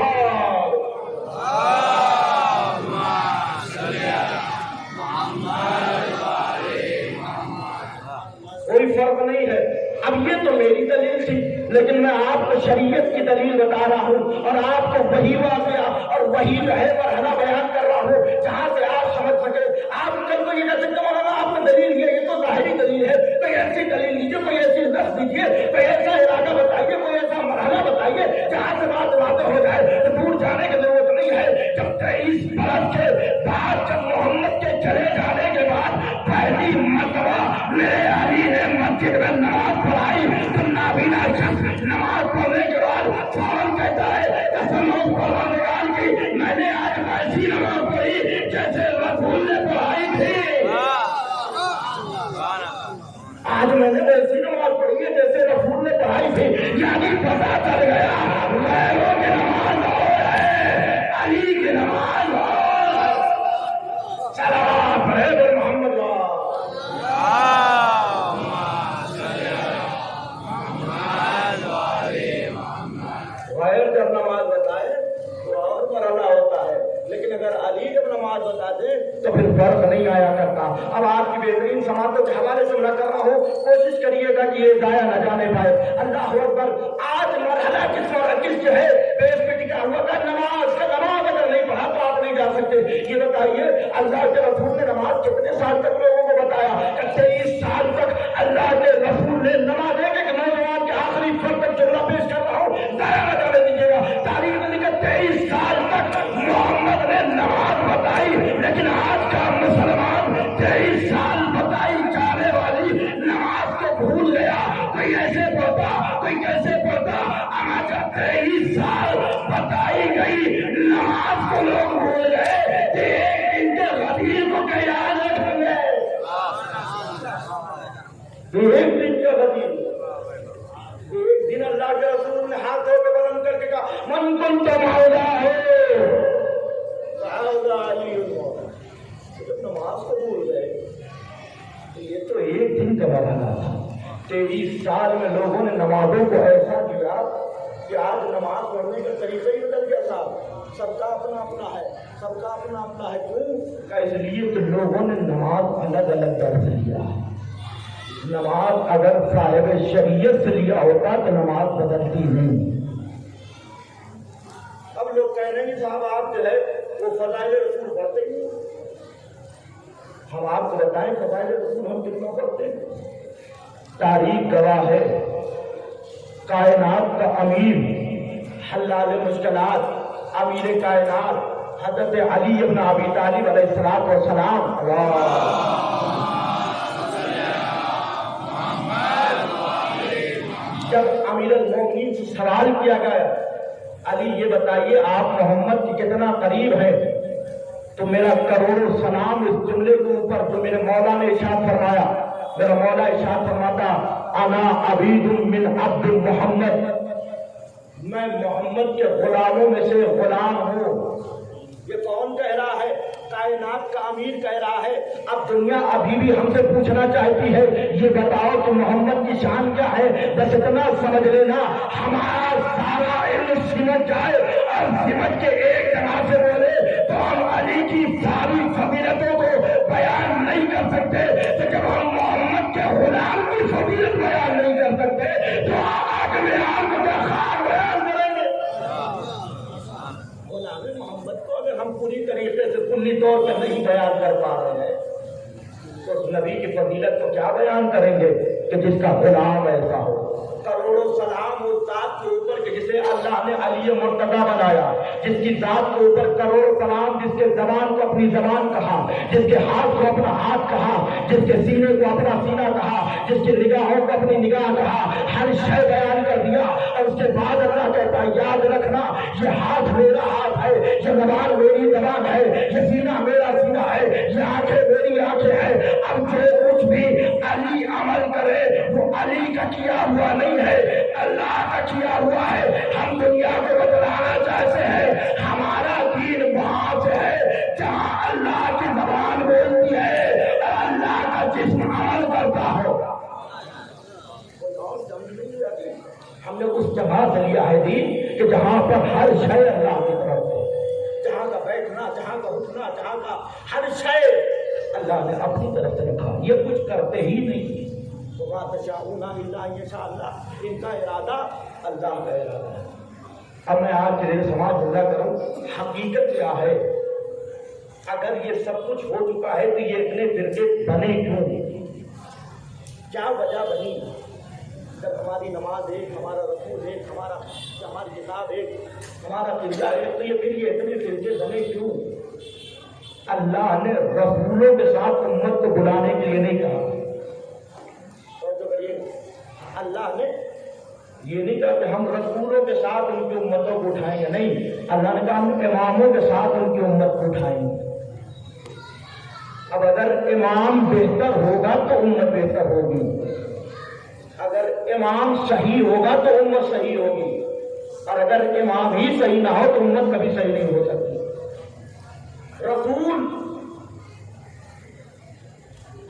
کوئی فرق نہیں ہے. اب یہ تو میری دلیل تھی لیکن میں آپ کو شریعت کی دلیل بتا رہا ہوں اور آپ کو وہی واقعہ اور وہی جو ہے مرحلہ بیان کر رہا ہوں جہاں سے آپ سمجھ سکے. آپ کل کو یہ کہہ سکتے مولانا آپ کو دلیل یہ تو ظاہری دلیل ہے کوئی ایسی دلیل دیجیے کوئی ایسی لفظ دیجیے کوئی ایسا ارادہ بتائیے کوئی ایسا مرحلہ بتائیے جہاں سے بات واضح ہو جائے. تو دور جانے کی ضرورت نہیں ہے. جب 23 برس کے بعد جب محمد کے چلے جانے کے بعد پہلی مرتبہ میرے علی نے مسجد میں نماز پڑھائی تو نابینا شخص نماز پڑھنے کے بعد فوراً کہتا ہے قسم پروردگار کی میں نے آج ایسی نماز پڑھی جیسے رسول نے پڑھائی تھی. آج میں نے ایسی نماز پڑھی ہے جیسے رسول نے پڑھائی تھی. یعنی پتا چل گیا غیروں کی نماز اور ہے علی کی نماز اور. سلام ہے محمد غیر جب نماز بتائے تو اور مرحلہ ہوتا ہے لیکن اگر علی جب نماز بتا دے تو پھر فرق نہیں آیا کرتا. اب آپ کی بہترین سماعتوں کے حوالے سے میں کر رہا ہوں کوشش کریے گا کہ یہ ضائع نہ جانے پائے. اللہ اکبر. آج مرحلہ کس اور کس جو ہے بیس پہ ٹکا ہوا تھا نماز کا. نماز اگر نہیں پڑھا تو آپ نہیں جا سکتے. یہ بتائیے اللہ کے رسول نے نماز کتنے سال تک لوگوں کو بتایا؟ 23 سال تک اللہ کے رسول نے نماز ایک نوجوان کے آخری فرد تک جملہ پیش کر رہا ہوں ضائع نہ جانے دیجیے گا. تاریخ میں لکھا 23 سال تک محمد نے نماز بتائی لیکن آج کا مسلمان 23 سال بتائی جانے والی نماز کو بھول گیا. کوئی ایسے پڑھتا کوئی کیسے پڑھتا. آج 23 سال بتائی گئی نماز کو لوگ بھول گئے. ایک دن کے غدیر کو کیا یاد رکھیں گے. ایک دن کے غدیر ایک دن اللہ کے رسول نے ہاتھ دھو کے بلند کر کے کہا من کنت مولا ہے نماز کو بھول گئے. یہ تو ایک دن کا مرحلہ تھا. 23 سال میں لوگوں نے نمازوں کو ایسا کیا کہ آج نماز پڑھنے کا طریقہ ہی بدل گیا. صاحب سب کا اپنا اپنا ہے سب کا اپنا اپنا ہے. کیوں؟ اس لیے کہ لوگوں نے نماز الگ الگ درس لیا. نماز اگر صاحب شریعت سے لیا ہوتا تو نماز بدلتی نہیں. اب لوگ کہہ رہے ہیں صاحب آپ جو ہے وہ فضائل رسول پڑھتے ہیں. ہم آپ کو بتائیں فضائل رسول ہم کتنا پڑھتے ہیں. تاریخ گواہ ہے کائنات کا امیر حلال مشکلات امیر کائنات حضرت علی ابن ابی طالب علیہ السلام جب امیر المومنین سے سوال کیا گیا علی یہ بتائیے آپ محمد کے کتنا قریب ہے؟ تو میرا کروڑوں سلام اس جملے کے اوپر جو میرے مولا نے ارشاد فرمایا، میرا مولا ارشاد فرماتا انا عبید من عبد محمد، میں محمد کے غلاموں میں سے غلام ہوں۔ یہ کون کہہ رہا ہے؟ کائنات کا امیر کہہ رہا ہے۔ اب دنیا ابھی بھی ہم سے پوچھنا چاہتی ہے یہ بتاؤ کہ محمد کی شان کیا ہے؟ بس اتنا سمجھ لینا ہمارا سارا علم سمجھ جائے اور سمجھ کے ایک جگہ سے بولے تو ہم علی کی ساری فضیلتوں کو بیان نہیں کر سکتے، تو جب ہم محمد کے غلام کی فضیلت بیان نہیں کر سکتے تو آج میں آپ کو بیان کریں گے؟ غلام محمد کو اگر ہم پوری طریقے سے کلی طور پر نہیں بیان کر پا رہے ہیں تو اس نبی کی فضیلت کو کیا بیان کریں گے کہ جس کا غلام ایسا ہو؟ کروڑوں سلام اس ذات کے اوپر کہ جسے اللہ نے علی مرتضی بنایا، جس کی ذات کے اوپر کروڑوں سلام، جس کے زبان کو اپنی زبان کہا، جس کے ہاتھ کو اپنا ہاتھ کہا، جس کے سینے کو اپنا سینہ کہا، جس کی نگاہوں کو اپنی نگاہ کہا، ہر شے بیان کر دیا۔ اور اس کے بعد اللہ کہتا ہے یاد رکھنا یہ ہاتھ میرا ہاتھ ہے، یہ زبان میری زبان ہے، یہ سینہ میرا سینہ ہے، یہ آنکھیں میری آنکھیں ہیں۔ اب جو کچھ بھی علی عمل کرے وہ علی کا کیا ہوا نہیں ہے، اللہ کا کیا ہوا ہے۔ ہم دنیا کو بتلانا چاہتے ہیں ہمارا دین وہاں سے ہے جہاں اللہ کی زبان بولتی ہے اور اللہ کا جسم عمل کرتا ہوگا۔ ہم نے اس جگہ سے لیا ہے دین کہ جہاں پر ہر شے اللہ کی طرف سے، جہاں کا بیٹھنا، جہاں کا اٹھنا، جہاں کا ہر شے اللہ نے اپنی طرف سے رکھا، یہ کچھ کرتے ہی نہیں۔ وَمَا تَشَاءُونَ إِلَّا أَن يَشَاءَ اللَّهُ، ان کا ارادہ اللہ کا ارادہ ہے۔ اب میں آج کے دن سماج جملہ کروں، حقیقت کیا ہے؟ اگر یہ سب کچھ ہو چکا ہے تو یہ اتنے فرقے بنے کیوں؟ کیا وجہ بنی؟ جب ہماری نماز ایک، ہمارا رکوع ایک، ہماری کتاب ایک، ہمارا قبلہ ایک، تو یہ پھر یہ اتنے فرقے بنے کیوں؟ اللہ نے رسولوں کے ساتھ امت کو بلانے کے لیے نہیں کہا، اللہ نے یہ نہیں کہا کہ ہم رسولوں کے ساتھ ان کی امتوں کو اٹھائیں گے، نہیں، اللہ نے کہا ہم اماموں کے ساتھ ان کی امت کو اٹھائیں گے۔ اب اگر امام بہتر ہوگا تو امت بہتر ہوگی، اگر امام صحیح ہوگا تو امت صحیح ہوگی، اور اگر امام ہی صحیح نہ ہو تو امت کبھی صحیح نہیں ہو سکتی۔ رسول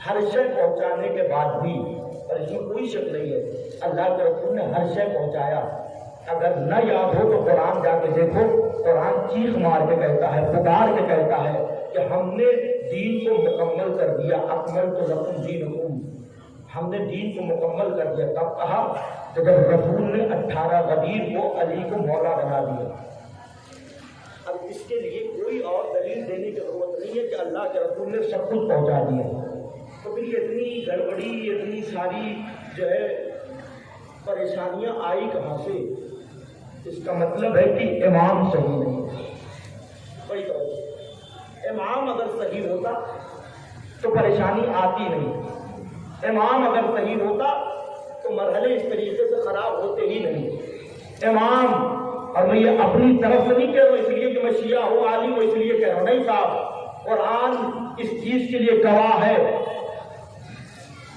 ہر شے پہنچانے کے بعد بھی، اور اس میں کوئی شک نہیں ہے اللہ کے رسول نے ہر شے پہنچایا۔ اگر نہ یاد ہو تو قرآن جا کے دیکھو، قرآن چیخ مار کے کہتا ہے، پکار کے کہتا ہے کہ ہم نے دین کو مکمل کر دیا، اکملت لکم دینکم، ہم نے دین کو مکمل کر دیا۔ تب کہا کہ جب رسول نے 18 غدیر کو علی کو مولا بنا دیا۔ اب اس کے لیے کوئی اور دلیل دینے کی ضرورت نہیں ہے کہ اللہ کے رسول نے سب کچھ پہنچا دیا، تو پھر اتنی گڑبڑی، اتنی ساری جو ہے پریشانیاں آئی کہاں سے؟ اس کا مطلب ہے کہ امام صحیح نہیں۔ کوئی امام اگر صحیح ہوتا تو پریشانی آتی نہیں، امام اگر صحیح ہوتا تو مرحلے اس طریقے سے خراب ہوتے ہی نہیں۔ امام، اور میں یہ اپنی طرف سے نہیں کہہ رہا ہوں اس لیے کہ میں شیعہ ہوں، عالم ہوں اس لیے کہہ رہا ہوں، نہیں صاحب، قرآن اس چیز کے لیے گواہ ہے۔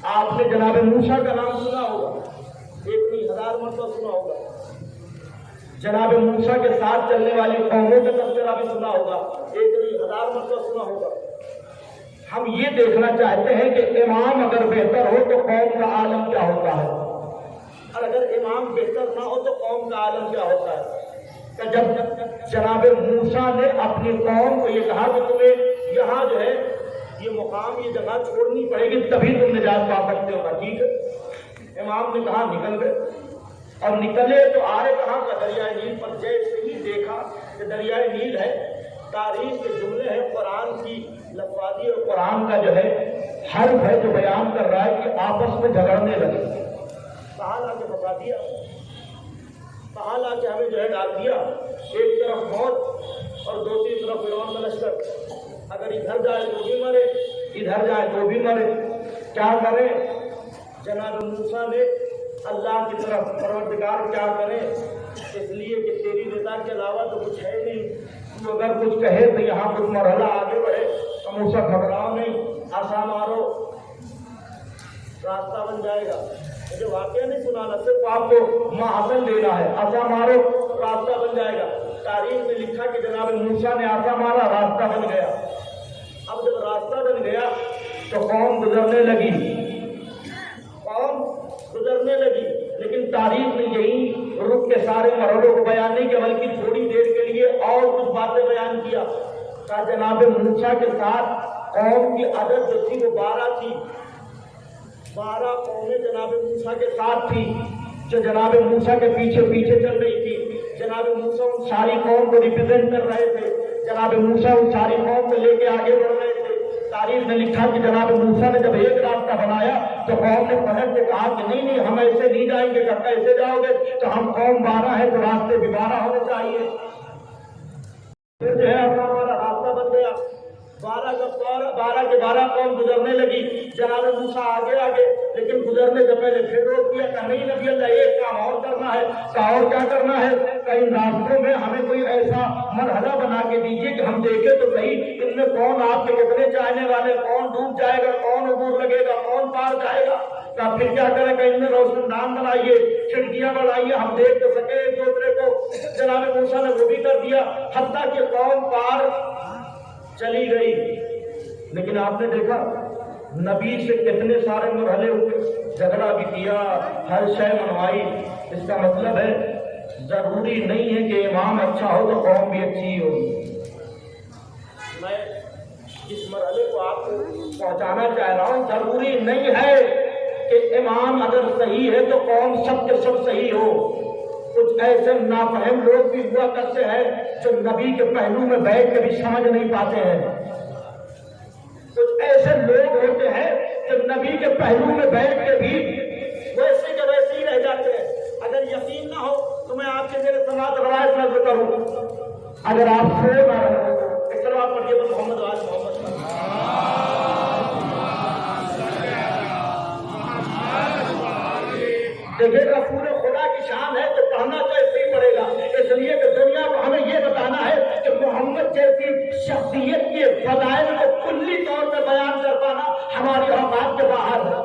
آپ نے جناب موسیٰ کا نام سنا ہوگا، 1000 مرتبہ سنا ہوگا، جناب موسیٰ کے ساتھ چلنے والی قوموں کا تذکرہ بھی سنا ہوگا، 1000 مرتبہ سنا ہوگا۔ ہم یہ دیکھنا چاہتے ہیں کہ امام اگر بہتر ہو تو قوم کا عالم کیا ہوتا ہے، اور اگر امام بہتر نہ ہو تو قوم کا عالم کیا ہوتا ہے۔ کہ جب جناب موسیٰ نے اپنی قوم کو یہ کہا کہ تمہیں یہاں جو ہے یہ مقام، یہ جگہ چھوڑنی پڑے گی تبھی تم نجات پا سکتے ہو، ٹھیک ہے۔ امام نے کہا نکل گئے، اور نکلے تو آئے کہاں کا؟ دریائے نیل پر۔ جیسے ہی دیکھا کہ دریائے نیل ہے، تاریخ کے جملے ہیں، قرآن کی لفظی اور قرآن کا جو ہے حرف ہے جو بیان کر رہا ہے کہ آپس میں جھگڑنے لگے۔ کہاں لا کے بتا دیا، کہاں لا کے ہمیں جو ہے ڈال دیا، ایک طرف موت اور دوسری طرف فرعون کا لشکر۔ اگر ادھر جائے تو بھی مرے، ادھر جائے تو بھی مرے، کیا کرے؟ جناب موسیٰ نے اللہ کی طرف پروردگار کیا کرے، اس لیے کہ تیری رضا کے علاوہ تو کچھ ہے نہیں، تو اگر کچھ کہے تو یہاں کچھ مرحلہ آگے بڑھے، ہم اسے گھبراؤ نہیں، آسا مارو راستہ بن جائے گا۔ مجھے واقعہ نہیں سنانا، صرف آپ کو محاذن دینا ہے، آسا مارو راستہ بن جائے گا۔ تاریخ میں لکھا کہ جناب موسیٰ نے آسا مارا، راستہ بن گیا۔ اب جب راستہ بن گیا تو قوم گزرنے لگی، لیکن تاریخ نے یہی رخ کے سارے مرحلوں کو بیان نہیں کیا، بلکہ تھوڑی دیر کے لیے اور کچھ باتیں بیان کیا۔ کہ جناب موسیٰ کے ساتھ قوم کی عدد جو تھی وہ 12 تھی، 12 قومیں جناب موسیٰ کے ساتھ تھی، جو جناب موسیٰ کے پیچھے پیچھے چل رہی تھی۔ جناب موسیٰ ان ساری قوم کو ریپرزینٹ کر رہے تھے، جناب موسیٰ ان ساری قوم کو لے کے آگے بڑھ رہے تھے۔ تاریخ نے لکھا کہ جناب موسیٰ نے جب ایک راستہ بنایا تو قوم نے پلٹ کے کہا کہ نہیں ہم ایسے نہیں جائیں گے، کہ ایسے جاؤ گے تو ہم قوم 12 ہے تو راستے بھی 12 ہونے چاہیے۔ پھر جو ہے ہمارا راستہ بن گیا، 12 کے 12 قوم گزرنے لگی، جناب موسیٰ آگے، لیکن گزرنے سے پہلے پھر روک دیا کہ نہیں نبی اللہ ایک کام اور کرنا ہے۔ اور کیا کرنا ہے؟ کئی راستوں میں ہمیں کوئی ایسا مرحلہ بنا کے دیجیے کہ ہم دیکھیں تو صحیح ان میں کون آپ کے کتنے چاہنے والے، کون ڈوب جائے گا، کون عبور لگے گا، کون پار جائے گا۔ تو پھر کیا کریں کہ ان میں روشن دان بنائیے، کھڑکیاں بنائیے، ہم دیکھ تو سکے ایک دوسرے کو۔ جناب موسیٰ نے وہ بھی کر دیا، حتیٰ کہ قوم پار چلی گئی۔ لیکن آپ نے دیکھا نبی سے کتنے سارے مرحلے ہوئے، جھگڑا بھی کیا، ہر شے منوائی۔ اس کا مطلب ہے ضروری نہیں ہے کہ امام اچھا ہو تو قوم بھی اچھی ہی ہوگی۔ میں اس مرحلے کو آپ کو پہنچانا چاہ رہا ہوں، ضروری نہیں ہے کہ امام اگر صحیح ہے تو قوم سب کے سب صحیح ہو۔ کچھ ایسے نافہم لوگ بھی ہوا کرتے ہیں جو نبی کے پہلو میں بیٹھ کے بھی سمجھ نہیں پاتے ہیں۔ کچھ ایسے لوگ ہوتے ہیں جو نبی کے پہلو میں بیٹھ کے بھی ویسے کے ویسے ہی رہ جاتے ہیں۔ اگر یقین نہ ہو تو میں آپ کے میرے سماعت روایت نظر کروں، اگر آپ سو نہ رہے اس طرح آپ پڑھیے محمد آج محمد دیکھیے گا پورے خدا کی شان ہے تو پڑھنا تو ایسے ہی پڑے گا، اس لیے کہ دنیا کو ہمیں یہ بتانا ہے کہ محمد جیسی شخصیت کے فضائل کو کلی طور پہ بیان کر پانا ہماری اوقات کے باہر ہے۔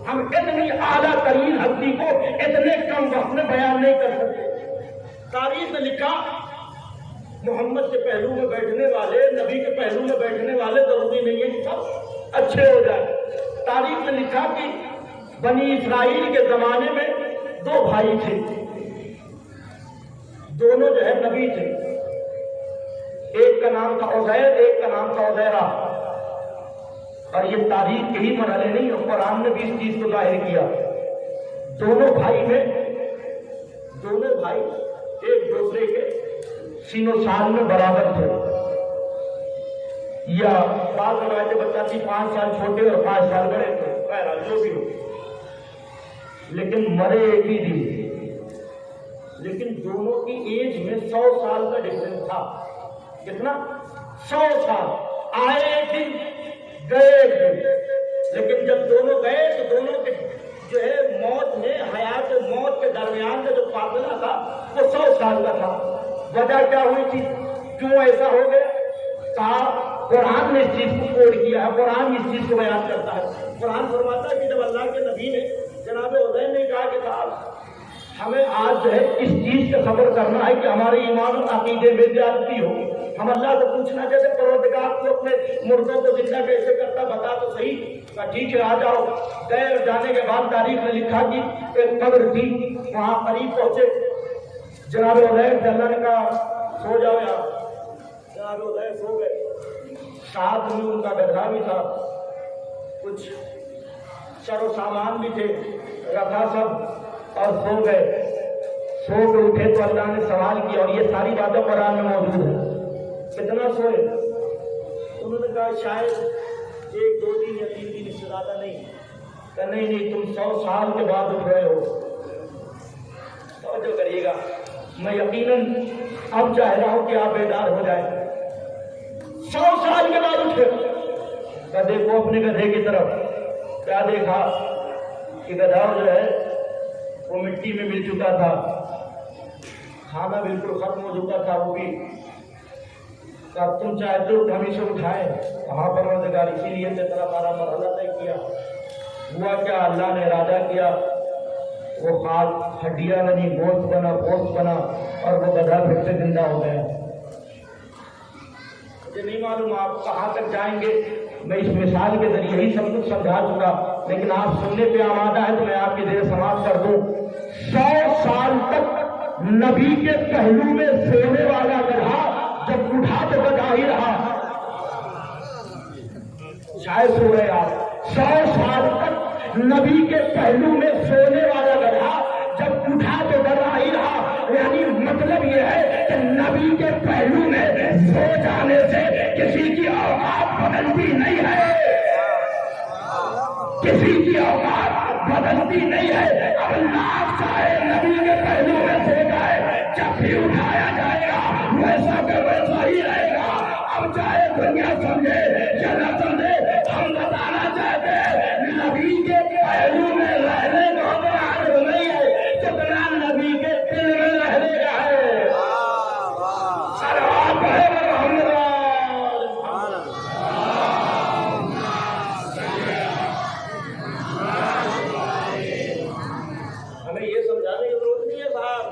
ہم اتنی اعلیٰ ترین ہستی کو اتنے کم وقت میں بیان نہیں کر سکتے۔ تاریخ نے لکھا محمد کے پہلو میں بیٹھنے والے، نبی کے پہلو میں بیٹھنے والے ضروری نہیں ہے کہ سب اچھے ہو جائے۔ تاریخ نے لکھا کہ بنی اسرائیل کے زمانے میں 2 بھائی تھے، دونوں جو ہے نبی تھے، ایک کا نام تھا عزیر، ایک کا نام تھا عزیرہ۔ اور یہ تاریخ کے ہی مرحلے نہیں، اور قرآن نے بھی اس چیز کو ظاہر کیا۔ دونوں بھائی ایک دوسرے کے سین و سال میں برابر تھے، یا بعض روایتیں بتاتی 5 سال چھوٹے اور 5 سال بڑے تھے، بہرحال جو بھی ہو، لیکن مرے ایک ہی دن، لیکن دونوں کی ایج میں 100 سال کا ڈفرنس تھا۔ کتنا؟ 100 سال۔ آئے ایک دن، گئے ایک دن، لیکن جب دونوں گئے تو دونوں کے جو ہے موت میں، حیات و موت کے درمیان کا جو فاصلہ تھا وہ 100 سال کا تھا۔ وجہ کیا ہوئی تھی؟ کیوں ایسا ہو گیا؟ کہا قرآن نے اس چیز کو کوڈ کیا ہے، قرآن اس چیز کو بیان کرتا ہے۔ قرآن فرماتا ہے کہ جب اللہ کے نبی نے جناب عزیر نے کہا کہ صاحب ہمیں آج جو ہے اس چیز کا خبر کرنا ہے کہ ہمارے ایمان اور عقیدے میں زیادتی ہو، ہم اللہ سے پوچھنا چاہتے پروردگار کو اپنے مردوں کو زندہ کیسے کرتا بتا تو صحیح۔ کہا ٹھیک ہے آ جاؤ۔ گئے اور جانے کے بعد تاریخ نے لکھا کہ ایک قبر تھی، وہاں قریب پہنچے، جناب عزیر سے اللہ نے کہا سو جاؤ یار۔ جناب عزیر سو گئے، ساتھ میں ان کا گدھا بھی تھا، کچھ سر و سامان بھی تھے، رکھا سب، اور سو گئے۔ سو کے اٹھے تو اللہ نے سوال کیا، اور یہ ساری باتیں قرآن میں موجود ہیں، کتنا سوئے؟ انہوں نے کہا شاید 1 2 دن یا 3 دن، اس سے زیادہ نہیں۔ کہ نہیں تم 100 سال کے بعد اٹھ رہے ہو۔ توجہ کریے گا، میں یقیناً اب چاہ رہا ہوں کہ آپ بیدار ہو جائیں۔ 100 سال کے بعد اٹھے، کہ دیکھو اپنے گدھے کی طرف، کیا دیکھا کہ گدھا جو ہے وہ مٹی میں مل چکا تھا، کھانا بالکل ختم ہو چکا تھا، وہ بھی تم چاہتے ہو کہ ہم اسے اٹھائیں؟ کہاں پروردگار، اسی لیے تیرا ہمارا مرحلہ طے کیا۔ ہوا کیا، اللہ نے ارادہ کیا، وہ خاک ہڈیاں بنی، گوشت بنا، گوشت بنا، اور وہ گدھا پھر سے زندہ ہو گیا۔ مجھے نہیں معلوم آپ کہاں تک جائیں گے، میں اس مثال کے ذریعے ہی سب کچھ سمجھا چکا، لیکن آپ سننے پہ آمادہ ہے تو میں آپ کی دیر سماعت کر دوں۔ 100 سال تک نبی کے پہلو میں سونے والا گدھا جب اٹھا تو گدھا ہی رہا۔ شاید سو رہے آپ، 100 سال تک نبی کے پہلو میں سونے والا گدھا جب اٹھا تو گدھا ہی رہا۔ یعنی مطلب یہ ہے کہ نبی کے پہلو میں سو جانے سے کسی کی اوقات بدلتی نہیں ہے، کسی کی اوقات بدلتی نہیں ہے۔ اب اللہ چاہے نبی کے پہلو میں سو جائے، جب بھی اٹھایا جائے گا ویسا کہ ویسا ہی رہے گا۔ اب چاہے دنیا سمجھے یا نہ سمجھے، ہم بتانا چاہتے ہیں نبی کے پہلو میں رہنے کا اتنا نہیں ہے جتنا نبی کے دل میں رہنے کا ہے۔ سلوات ہے محمد۔ ہمیں یہ سمجھانے کی ضرورت نہیں ہے صاحب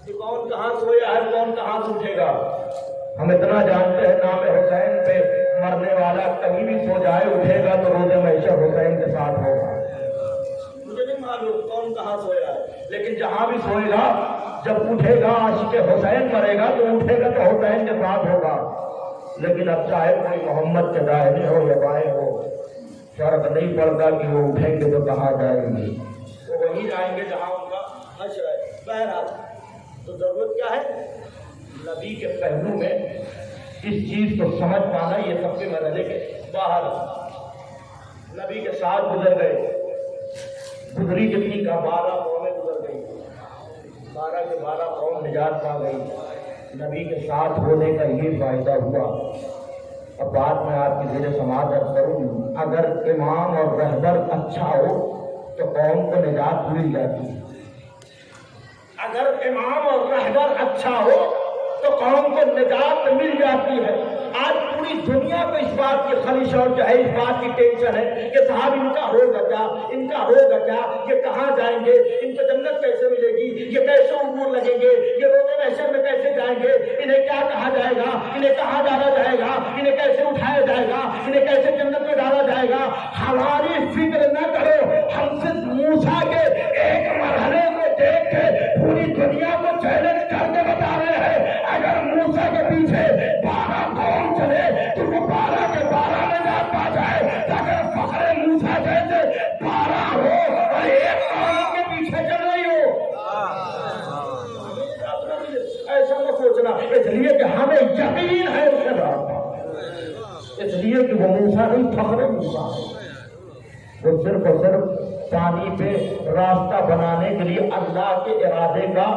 کہ کون کہاں سویا ہے، کون کہاں سے اٹھے گا۔ ہم اتنا جانتے ہیں نام حسین پہ مرنے والا کہیں بھی سو جائے اٹھے گا تو روز محشر حسین کے ساتھ ہوگا۔ مجھے نہیں معلوم کون کہاں سویا ہے، لیکن جہاں بھی سوئے گا جب اٹھے گا عاشق حسین مرے گا تو اٹھے گا تو حسین کے ساتھ ہوگا۔ لیکن اب چاہے کوئی محمد کے دائیں ہو یا بائیں ہو، فرق نہیں پڑتا کہ وہ اٹھیں گے تو کہاں جائیں گے، وہ وہیں جائیں گے جہاں ان کا حشر ہے۔ بہرحال تو ضرورت کیا ہے، نبی کے پہلو میں اس چیز کو سمجھ پانا۔ یہ سب سے مرحلے کے باہر نبی کے ساتھ گزر گئے، گزری کتنی کا 12 قومیں گزر گئی، 12 کے 12 قوم نجات پا گئی۔ نبی کے ساتھ ہونے کا یہ فائدہ ہوا۔ اب بات میں آپ کی زیر سماعت عرض کروں، اگر امام اور رہبر اچھا ہو تو قوم کو نجات مل جاتی ہے۔ اگر امام اور رہبر اچھا ہو تو قوم کو نجات مل جاتی ہے۔ آج پوری دنیا کو اس بات کی خلیش اور جو ہے اس بات کی ٹینشن ہے کہ صاحب ان کا ہوگا کیا، ان کا ہوگا کیا، یہ کہاں جائیں گے، ان کو جنت کیسے ملے گی، یہ کیسے امور لگیں گے، یہ روز محشر میں کیسے جائیں گے، انہیں کیا کہا جائے گا، انہیں کہاں ڈالا جائے گا، انہیں کیسے اٹھایا جائے گا، انہیں کیسے جنت میں ڈالا جائے گا۔ ہماری فکر نہ کرو، ہم صرف موسیٰ کے ایک مرحلے کو دیکھ کے پوری دنیا کو چیلنج کر کے بتا رہے ہیں۔ اگر موسیٰ کے پیچھے 12 قوم چلے تو وہ 12 کے 12 نجات پا جائے۔ اگر فخر موسیٰ جیسے 12 ہو اور ایک قوم کے پیچھے چل رہی ہو، ایسا نہ سوچنا۔ اس لیے کہ ہمیں یقین ہے اس کے بعد، اس لیے کہ وہ موسیٰ نہیں، فخر موسیٰ ہے۔ وہ صرف اور صرف پانی پہ راستہ بنانے کے لیے اللہ کے ارادے کا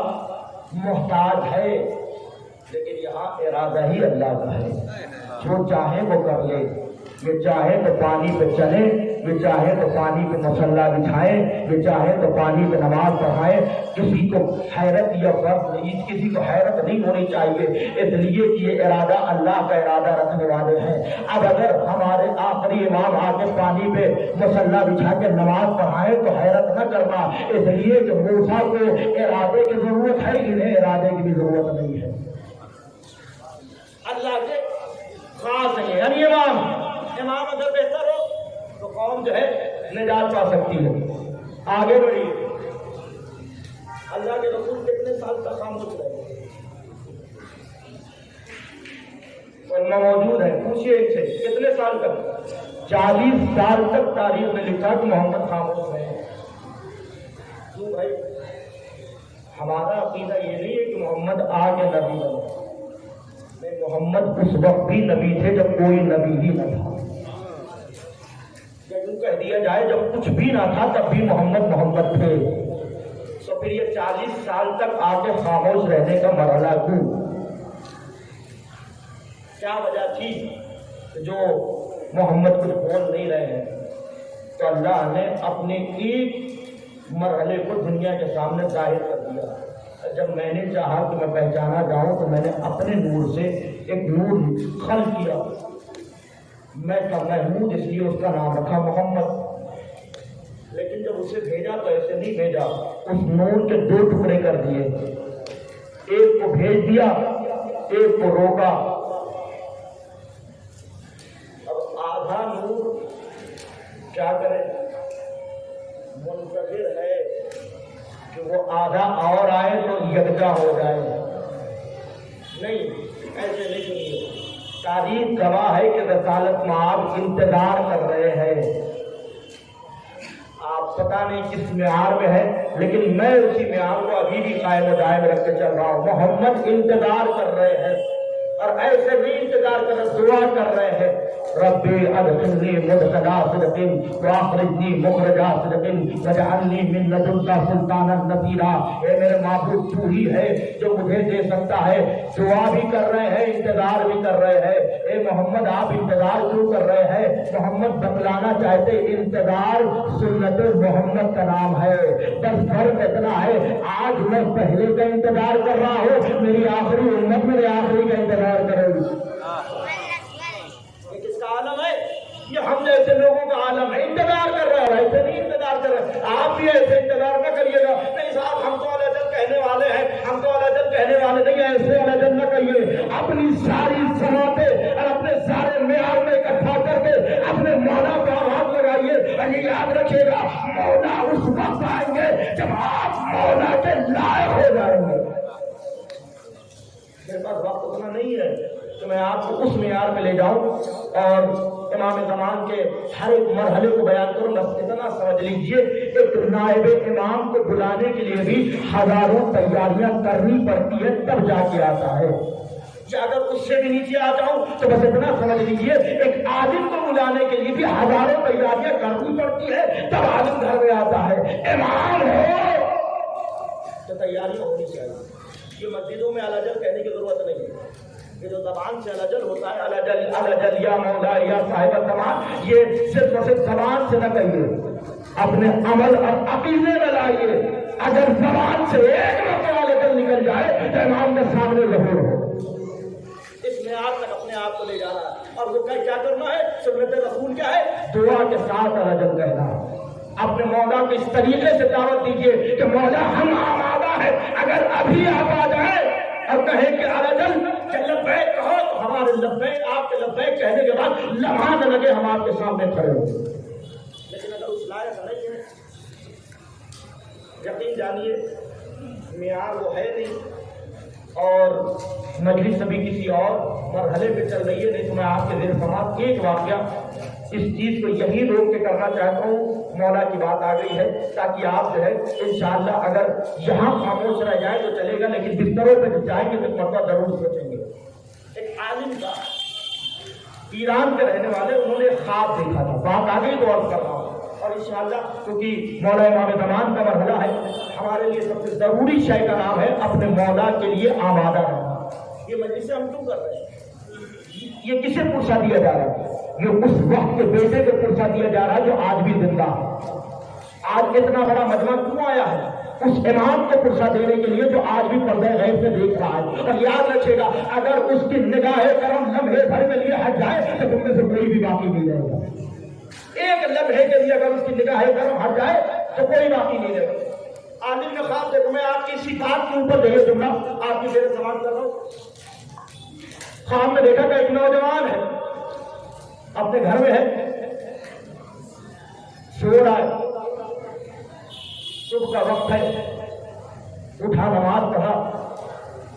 محتاج ہے، لیکن یہاں ارادہ ہی اللہ کا ہے۔ جو چاہے وہ کر لے، یہ چاہے تو پانی پہ چلے، یہ چاہے تو پانی پہ مصلی بچھائے، یہ چاہے تو پانی پہ نماز پڑھائے۔ کسی کو حیرت یا فرق نہیں، کسی کو حیرت نہیں ہونی چاہیے، اس لیے کہ یہ ارادہ اللہ کا ارادہ رکھنے والے ہیں۔ اب اگر ہمارے آخری امام آ کے پانی پہ مصلی بچھا کے نماز پڑھائے تو حیرت نہ کرنا، اس لیے کہ موسیٰ کو ارادے کی ضرورت ہے، انہیں ارادے کی بھی ضرورت نہیں ہے۔ اللہ کے خاص ہے، یعنی امام اگر بہتر ہو تو قوم جو ہے نجات پا سکتی ہے، آگے بڑھی۔ اللہ کے رسول کتنے سال تک خاموش رہے؟ سننا موجود ہے، پوچھئے ایک سے کتنے سال تک؟ 40 سال تک تاریخ میں لکھا کہ محمد خاموش رہے۔ کیوں بھائی؟ ہمارا عقیدہ یہ نہیں ہے کہ محمد آگے نبی بنے، محمد اس وقت بھی نبی تھے جب کوئی نبی ہی نہ تھا۔ یا یوں کہہ دیا جائے جب کچھ بھی نہ تھا تب بھی محمد تھے۔ تو پھر یہ 40 سال تک آگے خاموش رہنے کا مرحلہ کیوں؟ کیا وجہ تھی جو محمد کچھ بول نہیں رہے ہیں؟ تو اللہ نے اپنے ایک مرحلے کو دنیا کے سامنے ظاہر کر دیا۔ جب میں نے چاہا کہ میں پہچانا جاؤں تو میں نے اپنے نور سے ایک نور خلق کیا۔ میں تھا محمود، اس لیے اس کا نام رکھا محمد۔ لیکن جب اسے بھیجا تو ایسے نہیں بھیجا، اس نور کے دو ٹکڑے کر دیے، ایک کو بھیج دیا، ایک کو روکا۔ اب آدھا نور کیا کرے؟ منتظر ہے کہ وہ آدھا اور آئے تو یکجا ہو جائے۔ نہیں، ایسے نہیں سنیے۔ تاریخ گواہ ہے کہ رسالت مآب انتظار کر رہے ہیں۔ آپ پتہ نہیں کس معیار میں ہے، لیکن میں اسی معیار کو ابھی بھی قائم و دائم رکھ کے چل رہا ہوں۔ محمد انتظار کر رہے ہیں، اور ایسے بھی انتظار کر رہے، دعا کر رہے ہیں، ربی ادخلنی مدخلا صدق واخرجنی مخرج صدق واجعلنی من لدنک سلطانا نصیرا۔ اے میرے معبود، تو ہی ہے جو مجھے دے سکتا ہے۔ دعا بھی کر رہے ہیں، انتظار بھی کر رہے ہیں۔ اے محمد، آپ انتظار کیوں کر رہے ہیں؟ محمد بتلانا چاہتے، انتظار سنت محمد کا نام ہے۔ بس فرق اتنا ہے، آج میں پہلے کا انتظار کر رہا ہوں، میری آخری امت میرے آخری کا انتظار کرے گی۔ یہ کس کا عالم ہے؟ یہ ہم جیسے لوگوں کا عالم ہے۔ انتظار کر رہا ہے، ایسے نہیں انتظار کر رہے۔ آپ بھی ایسے انتظار نہ کریے گا، نہیں صاحب ہم تو الاجل کہنے والے ہیں، ہم تو الاجل کہنے والے نہیں، ایسے الاجل نہ کہیے۔ اپنی ساری صنعتیں اور اپنے سارے معیار میں اکٹھا کر کے اپنے مولا کو آواز لگائیے، اور یہ یاد رکھیے گا، مولا اس وقت آئیں گے جب آپ مولا کے لائق ہو جائیں گے۔ میرے پاس وقت اتنا نہیں ہے کہ میں آپ کو اس معیار میں لے جاؤں اور امام زمان کے ہر ایک مرحلے کو بیان کروں۔ بس اتنا سمجھ لیجئے، ایک نائب امام کو بلانے کے لیے بھی ہزاروں تیاریاں کرنی پڑتی ہے، تب جا کے آتا ہے۔ یا اگر اس سے بھی نیچے آ جاؤں تو بس اتنا سمجھ لیجئے، ایک عالم کو بلانے کے لیے بھی ہزاروں تیاریاں کرنی پڑتی ہے، تب عالم گھر میں آتا ہے۔ امام ہو تو تیاریاں ہونی چاہیے۔ یہ مسجدوں میں الاجل کہنے کی ضرورت نہیں ہے، یہ جو زبان سے الاجل ہوتا ہے، الاجل الاجل یا مولا یا صاحب زمان، یہ صرف اور صرف زبان سے نہ کہیے، اپنے عمل اور عقیدے میں لائیے۔ اگر زبان سے ایک مرتبہ الاجل نکل جائے تو امام کے سامنے ظہور ہو۔ اس معیار تک اپنے آپ کو لے جانا ہے، اور وہ کیا کرنا ہے؟ سنت رسول کیا ہے؟ دعا کے ساتھ الاجل کہنا۔ اپنے مولا کو اس طریقے سے دعوت دیجیے کہ مولا ہم آمادہ ہیں، اگر ابھی آپ آ جائیں اور کہیں کہ الاجل لبیک کہو تو ہمارے لبیک، آپ کے لبیک کہنے کے بعد لمحہ نہ لگے ہم آپ کے سامنے کھڑے ہوں۔ لیکن اگر اس لائق نہیں ہے، یقین جانیے معیار وہ ہے نہیں، اور مجلس ابھی کسی اور مرحلے پہ چل رہی ہے۔ نہیں تو میں آپ کے زیر سماعت ایک واقعہ اس چیز کو یہی روک کے کرنا چاہتا ہوں، مولا کی بات آ گئی ہے، تاکہ آپ جو ہے انشاءاللہ اگر یہاں خاموش رہ جائیں تو چلے گا، لیکن بستروں پہ جب جائیں گے تو مرتبہ ضرور سوچیں گے۔ ایک عالم کا، ایران کے رہنے والے، انہوں نے خواب دیکھا تھا، بات آ گئی تو عرض کر رہا ہوں، اور انشاءاللہ کیونکہ مولا امام زمان کا مرحلہ ہے، ہمارے لیے سب سے ضروری شے کا نام ہے اپنے مولا کے لیے آمادہ رہنا۔ یہ مجلس سے ہم کیوں کر رہے ہیں؟ یہ کسے پرسہ دیا جا رہا ہے؟ یہ اس وقت کے بیٹے کو پرسہ دیا جا رہا ہے جو آج بھی زندہ ہے۔ آج اتنا بڑا مجمع کیوں آیا ہے؟ اس امام کو پرسہ دینے کے لیے جو آج بھی پردہ غیب سے دیکھ رہا ہے۔ اور یاد رکھیے گا، اگر اس کی نگاہ کرم لمحے بھر کے لیے ہٹ جائے تو تم میں سے کوئی بھی باقی نہیں رہے گا۔ ایک لمحے کے لیے اگر اس کی نگاہ کرم ہٹ جائے تو کوئی باقی نہیں رہے گا۔ عالم نے خواب دیکھو، میں آپ کی صفات کے اوپر دیکھ دوں گا، آپ کی میرے سوال کر رہا ہوں۔ خواب میں دیکھا کہ ایک نوجوان ہے، اپنے گھر میں ہے، سو رہا ہے، صبح کا وقت ہے، اٹھا نماز پڑھا،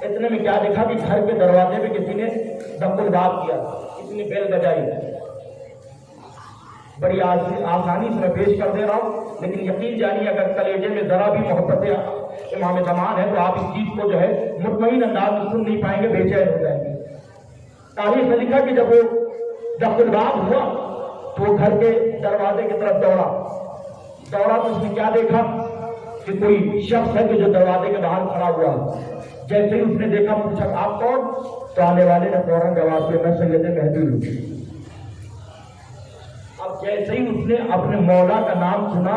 اتنے میں کیا دیکھا کہ گھر کے دروازے پہ کسی نے دق الباب کیا، کسی نے بیل بجائی۔ بڑی آسانی سے میں پیش کر دے رہا ہوں، لیکن یقین جانیے اگر کلیجے میں ذرا بھی محبت امام زمان ہے تو آپ اس چیز کو جو ہے مطمئن انداز میں سن نہیں پائیں گے، بے چین ہو جائیں گے۔ تاریخ میں لکھا کہ جب وہ دق الباب ہوا تو وہ گھر کے دروازے کی طرف دوڑا تو اس نے کیا دیکھا کہ کوئی شخص ہے کہ جو دروازے کے باہر کھڑا ہوا۔ جیسے ہی اس نے دیکھا، پوچھا آپ کون؟ تو آنے والے نے فوراً جواب دیا، میں سید مہدی ہوں۔ اب جیسے ہی اس نے اپنے مولا کا نام سنا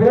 2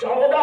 14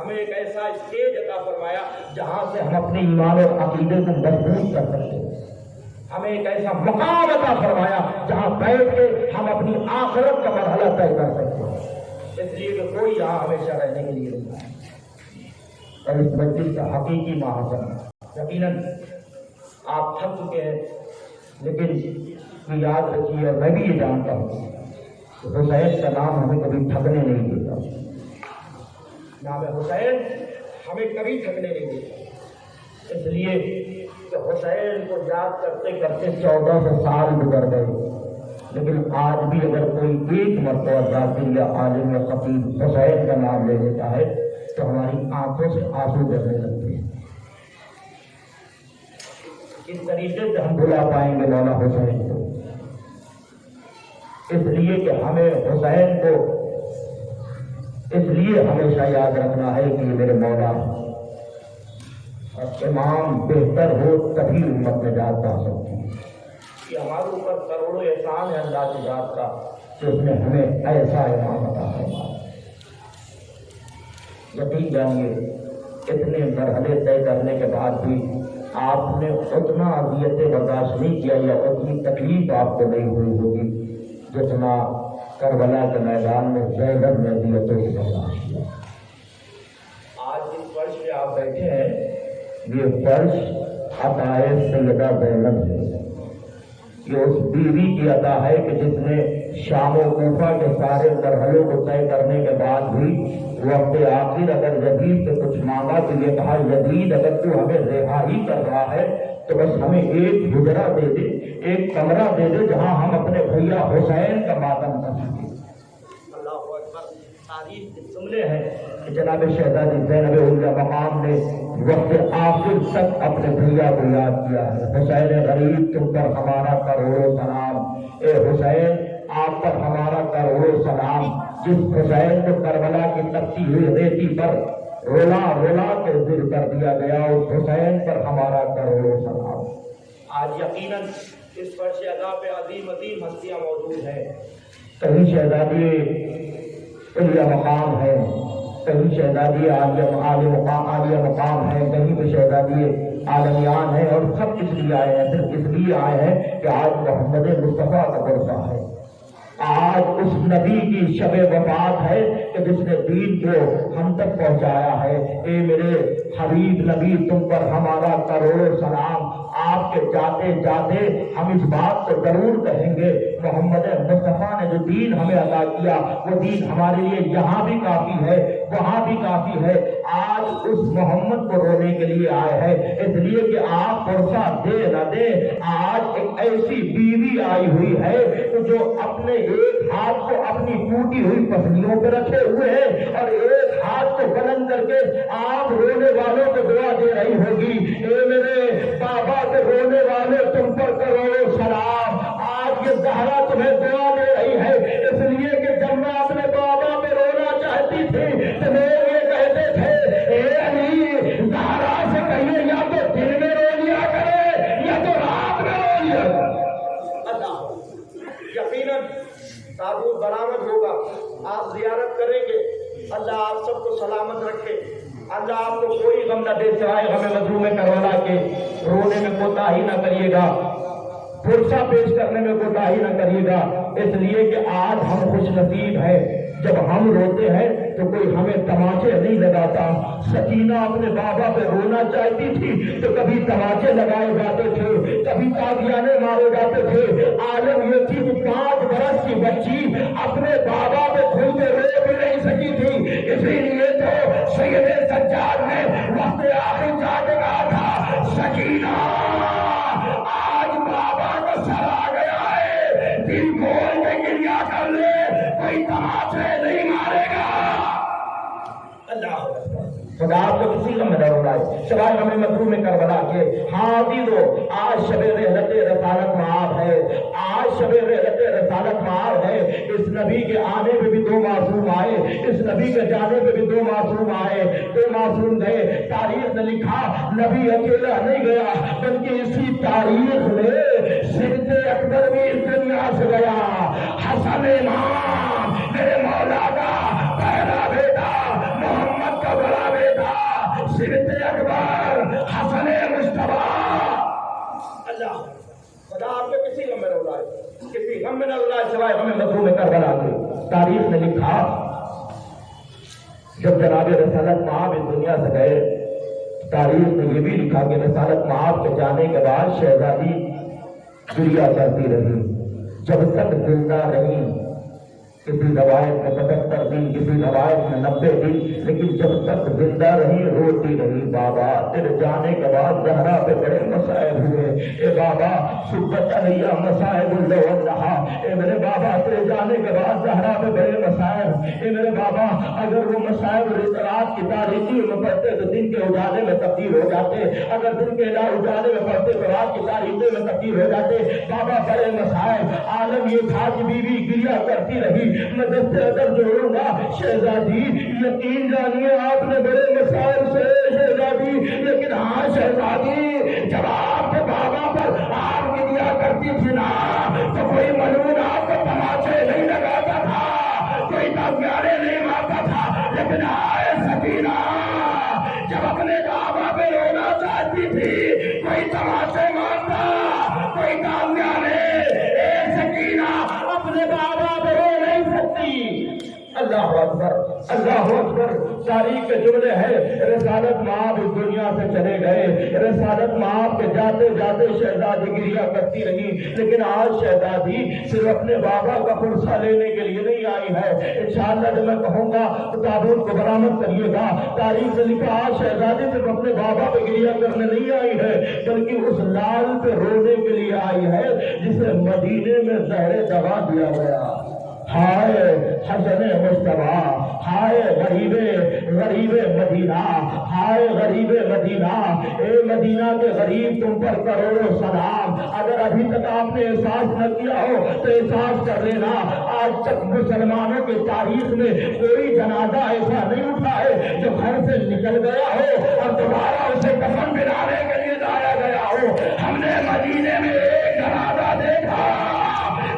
ہمیں ایک ایسا اسٹیج عطا فرمایا جہاں سے ہم اپنے ایمان اور عقیدے کو مضبوط کر سکتے ہیں. ہمیں ایک ایسا مقام عطا فرمایا جہاں بیٹھ کے ہم اپنی آخرت کا مرحلہ طے کر سکتے ہیں. اس لیے کہ کوئی یہاں ہمیشہ رہنے کے لیے نہیں ہے. اور اس مسجد کا حقیقی محاسن یقیناً آپ تھک چکے ہیں، لیکن یاد رکھیے اور میں بھی یہ جانتا ہوں کہ حسین کا نام ہمیں کبھی تھکنے نہیں دیتا. نام حسین ہمیں کبھی تھکنے نہیں دیتا. اس لیے کہ حسین کو یاد کرتے کرتے 1400 سال گزر گئے، لیکن آج بھی اگر کوئی ایک مرتبہ ذاکر یا عالم یا خطیب حسین کا نام لے لیتا ہے تو ہماری آنکھوں سے آنسو بہنے لگتے ہیں. کس طریقے سے ہم بھلا پائیں گے مولا حسین کو؟ اس لیے کہ ہمیں حسین کو اس لیے ہمیشہ یاد رکھنا ہے کہ یہ میرے مولا اور امام بہتر ہو تبھی امت نجات پا سکتی ہے. کہ ہمارے اوپر کروڑوں احسان ہے اللہ کی ذات کا کہ اس نے ہمیں ایسا امام عطا فرمایا. یقین جانیے اتنے مرحلے طے کرنے کے بعد بھی آپ نے اتنا اذیتیں برداشت نہیں کیا یا اتنی تکلیف آپ کو نہیں ہوئی ہوگی جتنا کربلا کے میدان میں زینب نے اذیتوں سے برداشت کیا. آج جس فرش پہ آپ بیٹھے ہیں یہ فرش عطائے سیدہ زینب ہے. یہ اس بیوی کی عطا ہے کہ جس نے شام و کوفہ کے سارے مرحلوں کو طے کرنے کے بعد بھی وقت آخر اگر یزید سے کچھ مانگا تو یہ کہا یزید اگر تو ہمیں رہائی کر رہا ہے تو بس ہمیں ایک حجرہ دے دے، ایک کمرہ دے دے جہاں ہم اپنے بھیا حسین کا ماتم کر سکیں. اللہ اکبر. تاریخ کے جملے ہیں کہ جناب شہزادی زینب العلیٰ مقام نے وقت آخر تک اپنے بھیا کو یاد کیا ہے. حسین غریب تم پر ہمارا کروڑوں سلام. اے حسین آپ پر ہمارا کروڑوں سلام. جس حسین کو کربلا کی تپتی ہوئی ریتی پر رولا رولا کے ذکر کر دیا گیا اس حسین پر ہمارا کروڑوں سلام. آج یقیناً اس فرش ادا پہ عظیم عظیم ہستیاں موجود ہیں. کہیں شہزادی علیہ مقام ہے، کہیں شہزادی عالیہ مقام ہے، کہیں پہ شہزادی عالمیان ہے. اور سب اس لیے آئے ہیں، صرف اس لیے آئے ہیں کہ آج محمد مصطفیٰ کا برسہ ہے. آج اس نبی کی شب وفات ہے کہ جس نے دین کو ہم تک پہنچایا ہے. اے میرے حبیب نبی تم پر ہمارا کروڑوں سلام. آپ کے جاتے جاتے ہم اس بات کو ضرور کہیں گے محمد مصطفیٰ نے جو دین ہمیں عطا کیا وہ دین ہمارے لیے یہاں بھی کافی ہے وہاں بھی کافی ہے. آج اس محمد کو رونے کے لیے آئے ہیں اس لیے کہ آپ فرصہ دے نہ دے. آج ایک ایسی بیوی آئی ہوئی ہے جو اپنے ایک ہاتھ کو اپنی ٹوٹی ہوئی پسلیوں پہ رکھے ہوئے ہیں اور ایک ہاتھ کو بلند کر کے آپ رونے والوں کو دعا دے رہی ہوگی. اے میرے بابا کے رونے والے تم پر کروڑوں سلام. آج یہ زہرا تمہیں دعا دے رہی ہے اس لیے کہ جب میں اپنے بابا پہ رونا چاہتی تھی تو لوگ یہ کہتے تھے اے علی زہرا سے کہیے یا تو دن میں رو لیا کرے یا تو رات میں رو لیا کرے. یقیناً تابوت برآمد ہوگا، آپ زیارت کریں گے. اللہ آپ سب کو سلامت رکھے. اللہ آپ کو کوئی غم نہ دے سوائے غم مظلوم کربلا کے. رونے میں کوتاہی نہ کریے گا، فرصہ پیش کرنے میں کوتاہی نہ کریے گا. اس لیے کہ آج ہم خوش نصیب ہیں. جب ہم روتے ہیں تو کوئی ہمیں تماچے نہیں لگاتا. سکینہ اپنے بابا پہ رونا چاہتی تھی تو کبھی تماچے لگائے جاتے تھے، کبھی تازیانے مارے جاتے تھے. عالم یہ تھی کہ 5 برس کی بچی اپنے بابا پہ کھل کے رو بھی نہیں سکی تھی. اسی لیے تو سید سجاد نے وقت آخر جا کے کہا تھا سکینہ آج بابا کا سر آ گیا ہے، دل کھول کے گریا کر لے، کوئی تماچے نہیں مارے گا. اللہ خدا آپ کو کسی کا مدد ہو رہا ہے سوائے ہمیں مظلوم کربلا کے. ہاں دو آج شب رحلت رسالت معاف ہے، آج شب رحلت رسالت معاف ہے. اس نبی کے آنے پہ بھی 2 معصوم آئے، اس نبی کے جانے پہ بھی 2 معصوم آئے، 2 معصوم گئے. تاریخ نے لکھا نبی اکیلا نہیں گیا بلکہ اسی تاریخ میں صدیق اکبر بھی اس دنیا سے گیا. حسن امام میرے مولا کا پہلا بیٹا محمد کا بڑا رہا جب جناب رسالت مآب اس دنیا سے گئے، تاریخ میں یہ بھی لکھا کہ رسالت مآب کے جانے کے بعد شہزادی گریہ کرتی رہی جب تک زندہ رہی. کسی روایت میں 75 دن، کسی روایت میں 90 دن، لیکن جب تک زندہ رہی روتی رہی. بابا تیرے جانے کے بعد زہرا پہ بڑے مصائب ہوئے. اے بابا سبت علیہ مصائب اللہ رہا. اے میرے بابا تیرے جانے کے بعد زہرا پہ بڑے مصائب. اے میرے بابا اگر وہ مصائب رات کی تاریکی میں پڑھتے تو دن کے اجالے میں تبدیل ہو جاتے، اگر دن کے اجالے میں پڑھتے تو رات کی تاریکی میں تبدیل ہو جاتے. بابا بڑے مصائب. عالم یہ تھا کہ بیوی گریہ کرتی رہی. میں دست ادب جوڑوں گا شہزادی، یقین جانیے آپ نے بڑے مسائل سے شہزادی، لیکن ہاں شہزادی جب آپ کے بابا پر آپ گریہ کرتی تھی نا تو کوئی ملعون آپ کو تماچے نہیں لگاتا تھا، کوئی تاغیارے نہیں مارتا تھا. لیکن آئے سکینہ جب اپنے بابا پہ رونا چاہتی تھی کوئی تماچے مارتا، کوئی تاغیارے. اے سکینہ اپنے بابا پہ رو نہیں سکتی. اللہ اکبر اللہ اکبر. تاریخ کے جملے ہیں رسالت مآب اس دنیا سے چلے گئے. رسالت مآب کے جاتے جاتے شہزادی گریہ کرتی رہی. لیکن آج شہزادی صرف اپنے بابا کا پرسہ لینے کے لیے نہیں آئی ہے. انشاءاللہ جب میں کہوں گا تو تابوت کو برآمد کریے گا. تاریخ سے لکھا آج شہزادی صرف اپنے بابا پہ گریہ کرنے نہیں آئی ہے بلکہ اس لال پہ رونے کے لیے آئی ہے جسے مدینے میں زہر دوا دیا گیا. ہائے حسن مصطفیٰ، ہائے غریب مدینہ، ہائے غریب مدینہ. اے مدینہ کے غریب تم پر کروڑوں سلام. اگر ابھی تک آپ نے احساس نہ کیا ہو تو احساس کر لینا. آج تک مسلمانوں کی تاریخ میں کوئی جنازہ ایسا نہیں اٹھا ہے جو گھر سے نکل گیا ہو اور دوبارہ اسے کفن بنانے کے لیے لایا گیا ہو. ہم نے مدینے میں ایک جنازہ دیکھا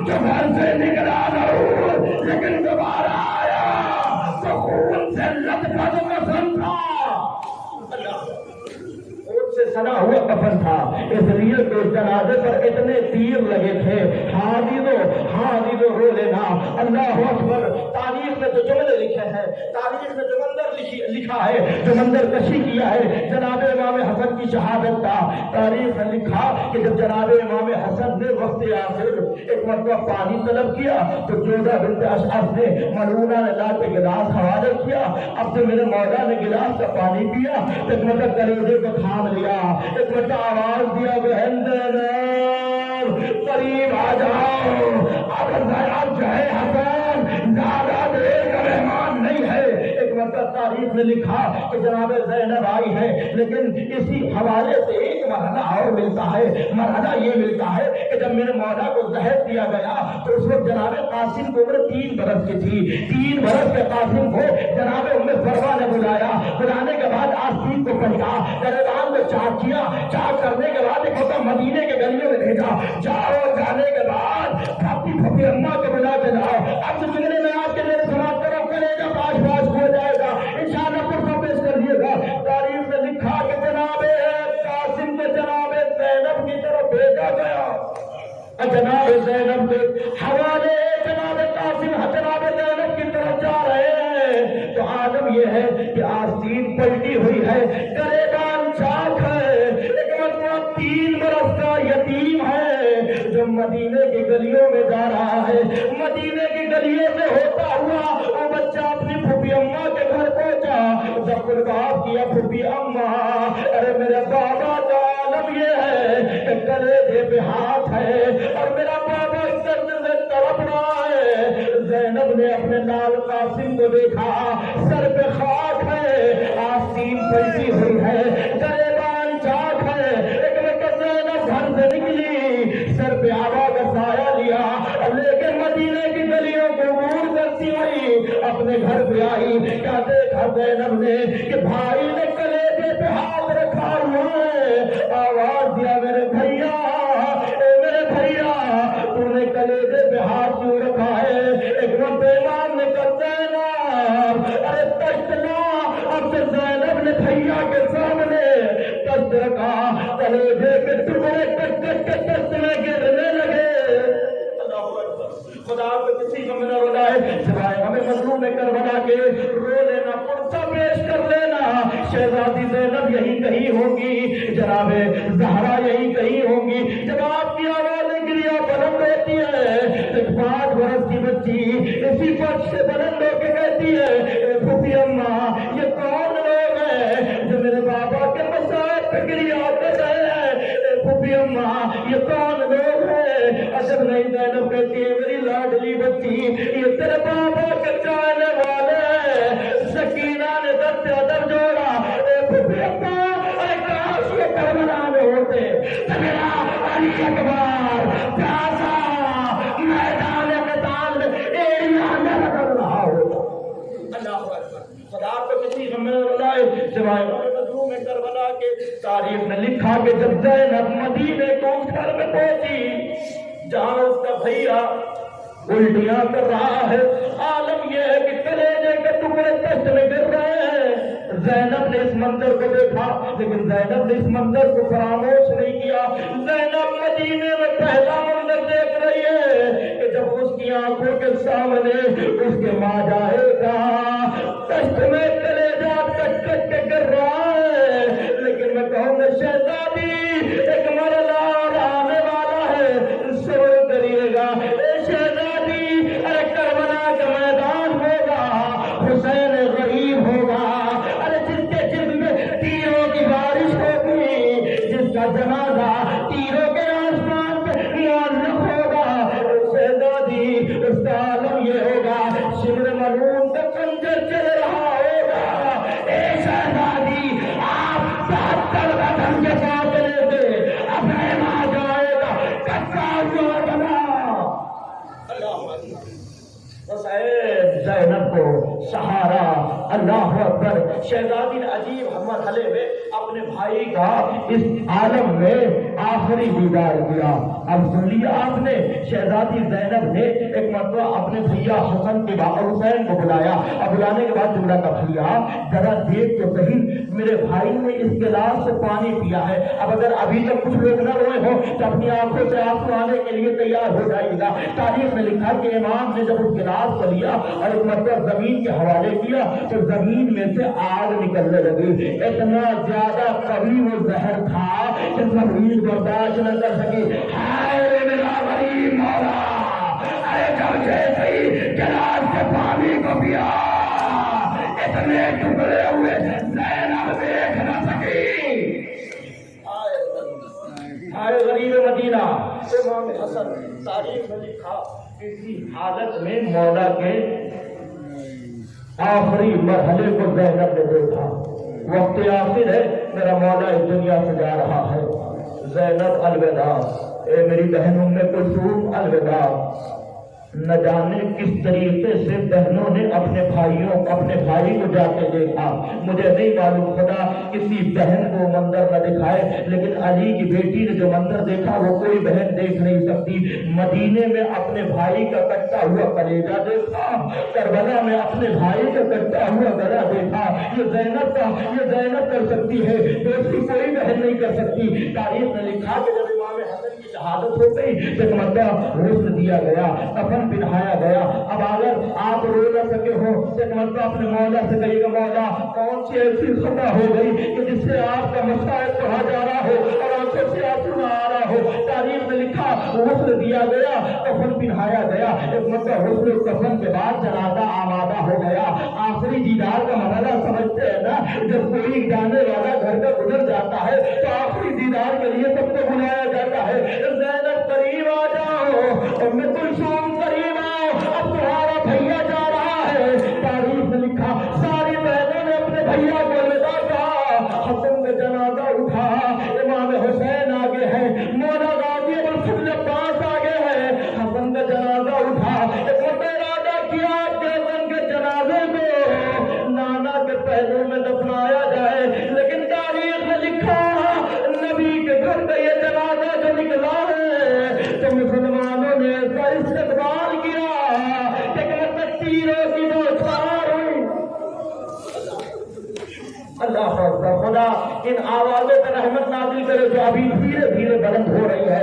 جو گھر سے نکلا نہ ہو لیکن دوبارہ آیا تو خون سے لطفت کفن تھا، خون سے سنا ہوا کفن تھا. اس لیے تو اس جنازے پر اتنے تیر لگے تھے. ہاں دیدو رو لینا. اللہ اکبر. تاریخ میں جو جملے لکھے ہیں، تاریخ میں جو منظر لکھا ہے، جو منظر کشی کیا ہے جناب امام حسن کی شہادت کا. تاریخ میں لکھا کہ جب جناب امام حسن نے وقت آخر ایک مرتبہ پانی طلب کیا تو جودہ بنت اشعث نے ملعونہ نے لا کے گلاس حوالے کیا. اب سے میرے مولا نے گلاس کا پانی پیا، ایک مرتبہ کلیجے کو تھام لیا، ایک مرتبہ آواز دیا بہن زینب قریب آ جاؤ. اب جو ہے حسن زیادہ دیر کا مہمان نہیں ہے. ایک مرتبہ تاریخ میں لکھا کہ جناب زینب آئی ہے. لیکن اسی حوالے سے ایک مرحلہ اور ملتا ہے. مرحلہ یہ ملتا ہے کہ جب میرے مولا کو زہر دیا گیا تو اس وقت جناب قاسم کو عمر 3 برس کی تھی. 3 برس کے قاسم کو جناب ام فروا نے بلایا. بلانے کے بعد آستین کو پہنچا، دربان میں چاک کیا. چاک کرنے کے بعد ایک ہوتا مدینے کے گلیوں میں بھیجا. جاؤ. جانے کے بعد پھپھی اماں کو بلا کے لاؤ. اب سے ملنے میں آپ کے لیے سماعت کرو، کرے گا پاش پاش ہو جائے گا. انشاءاللہ پرسوں پیش کر دیے گا. تاریخ میں لکھا کہ جناب قاسم کو جناب زینب کی طرف بھیجا گیا. جناب زینب کے حوالے جناب قاسم جناب زینب کی طرف جا رہے ہیں تو عالم یہ ہے کہ آستین پلٹی ہوئی ہے، گریبان چاک ہے. ایک مرتبہ 3 برس کا یتیم ہے جو مدینے کی گلیوں میں جا رہا ہے. مدینے کی گلیوں سے ہوتا ہوا وہ بچہ اپنی پھوپھی اماں کے گھر پہنچا. جب قربان کیا پھوپھی اماں، ارے میرے بابا کا عالم یہ ہے کہ کلیجے پہ ہاتھ ہے اور میرا بابا اس درد سے تڑپ رہا ہے. زینب نے اپنے لال قاسم کو دیکھا، سر پہ خاک ہے، آستین پلٹی ہوئی ہے، گریبان چاک ہے. ایک وقت زینب گھر سے نکلی، سر پہ آبا کا سایہ لیا، لیکن مدینے کی گلیوں کو عبور کرتی ہوئی اپنے گھر پہ آئی. کیا دیکھا زینب نے کہ بھائی نے کلیجے پہ ہاتھ رکھا ہوا ہے. آواز دیا میرے بھیا، میرے بھیا تو نے کلیجے پہ ہاتھ کیوں رکھا ہے؟ ایک وقت امام نے کہا زینب ارے تشت لا. اب سے زینب نے بھیا کے سامنے تشت رکھا، کلیجے کے ٹکڑے کٹ کٹ کے تشت میں گرنے لگے. خدا کو کسی کو نہ رونا ہے سوائے ہمیں مظلوم کے رو لینا، پرچہ پیش کر لینا، شہزادی زینب یہی کہیں ہوگی، جناب زہرا یہی کہیں ہوگی۔ جب آپ کی آواز گریا بلند ہوتی ہے، ایک 5 برس کی بچی اسی فرش سے بلند ہو کے کہتی ہے پھوپھی اماں یہ کون لوگ ہیں جو میرے بابا کے مسائل پہ گریا کر رہے ہیں؟ پھوپھی اماں یہ کون لوگ ہیں؟ اصل نہیں زینب کہتی ہے میری لاڈلی بچی یہ تیرے بابا کے چاہنے والے ہیں۔ سکینہ نے دست ادب جوڑا، پھوپھی اماں ارے کاش یہ کربلا میں ہوتے، میرا علی اکبر پیاسا میدان قتال میں ایریا میں بدل رہا ہوگا۔ اللہ اکبر، خدا کو کسی غم میں رضائے سوائے مظلوم میں کربلا کے۔ تاریخ نے لکھا کہ جب زینب مدینے کو اس گھر میں پہنچی جہاں اس کا بھیا الٹیاں کر رہا ہے، عالم یہ ہے کہ کلیجے کے ٹکڑے تشت میں گر رہے ہیں، زینب نے اس منظر کو دیکھا لیکن زینب نے اس منظر کو فراموش نہیں کیا۔ زینب مدینے میں پہلا منظر دیکھ رہی ہے کہ جب اس کی آنکھوں کے سامنے اس کے ماں جائے گا، تشت میں کلیجہ کٹ کٹ کے گر رہا ہے، لیکن میں کہوں گا شہزادی ایک مرحلہ اور آنے والا ہے، صبر کریے گا شہزادی، ارے کربلا کا میدان ہوگا، حسین غریب ہوگا، ارے جس کے جسم میں تیروں کی بارش ہوگی، جس کا جنازہ تیروں کے آسمان پہ معلق ہوگا، شہزادی اس کا عالم یہ ہوگا شمر ملعون کا خنجر چل رہا ہوگا۔ اے شہزادی آپ 72 قدم کے فاصلے سے اپنے ماں جائے گا کچا ہوا بنا۔ زینب کو سہارا، اللہ اکبر۔ شہزادی نے عجیب مرحلے میں اپنے بھائی کا اس عالم میں آخری دیدار کیا۔ اب سن لیا آپ نے، شہزادی زینب نے ایک مرتبہ اپنے بھیا حسن کے بعد حسین کو بلایا، اب بلانے کے بعد جملہ کہا بھیا ذرا دیکھ تو صحیح میرے بھائی نے اس گلاس سے پانی پیا ہے، اب اگر ابھی تک کچھ لوگ نہ روئے ہو تو اپنی آنکھوں سے آنسو آنے کے لیے تیار ہو جائے گا۔ تاریخ میں لکھا کہ امام نے جب اس گلاس کو لیا اور ایک مرتبہ زمین کے حوالے کیا تو زمین میں سے آگ نکلنے لگی، اتنا زیادہ قوی وہ زہر تھا کہ زمین برداشت نہ کر سکی۔ ہائے میرا غریب مولا، ارے جب جیسے ہی گلاس سے پانی کو پیا اتنے ٹکڑے ہوئے زینب دیکھ نہ سکی۔ ہائے غریب مدینہ، امام حسن تاریخ میں لکھا اسی حالت میں مولا کے آخری مرحلے کو زینب نے دیکھا۔ وقت آخر ہے، میرا مولا اس دنیا سے جا رہا ہے، زینب الوداع، اے میری بہنوں میں کلثوم الوداع۔ نہ جانے کس طریقے سے بہنوں نے اپنے بھائی کو جاتے دیکھا، مجھے نہیں معلوم، خدا کسی بہن کو منظر نہ دکھائے، لیکن علی کی بیٹی نے جو منظر دیکھا وہ کوئی بہن دیکھ نہیں سکتی۔ مدینے میں اپنے بھائی کا کٹا ہوا کلیجہ دیکھا، کربلا میں اپنے بھائی کا کٹا ہوا گلا دیکھا، یہ زینب کر سکتی ہے، دوسری کوئی بہن نہیں کر سکتی۔ تاریخ نے لکھا کہ جب امام حسن کی شہادت ہو گئی تو مرتبہ غسل دیا گیا، کفن پہنایا گیا۔ اب اگر آپ رو نہ سکے ہو تو مرتبہ اپنے مولا سے کہیے گا مولا کون سی ایسی خطا ہو گئی کہ جس سے آپ کا مسائل پڑھا جا رہا ہو اور آنکھوں سے آنسو نہ آ رہا ہو۔ تاریخ میں لکھا غسل دیا گیا، کفن پہنایا گیا، ایک مرتبہ غسل کفن کے بعد جنازہ آمادہ ہو گیا۔ آخری دیدار کا مرحلہ سمجھتے ہیں نا، جب کوئی جانے والا گھر کا گزر جاتا ہے تو آخری دیدار کے لیے سب کو بلایا جاتا ہے، زینب قریب آ جاؤ، اور میں کلثوم قریب آؤ، اب تمہارا بھیا جا رہا ہے۔ تاریخ میں لکھا ساری بہنوں نے اپنے بھیا کو الوداع کہا، حسن کا جنازہ اٹھا، امام حسین آگے ہے، مولا غازی ابوالفضل عباس آگے ہے، حسن کا جنازہ اٹھا، ایک ارادہ کیا کہ حسن کے جنازے کو نانا کے پہلو میں دفنایا جائے، لیکن تاریخ میں لکھا نبی کے گھر کا یہ جنازہ جو نکلا ہے تو مسلمانوں نے ایسا استقبال کیا کہ تیروں کی بوچھار ہوئی۔ اللہ اکبر، خدا ان آوازوں پر رحمت نازل کرے جو ابھی دھیرے دھیرے بلند ہو رہی ہے،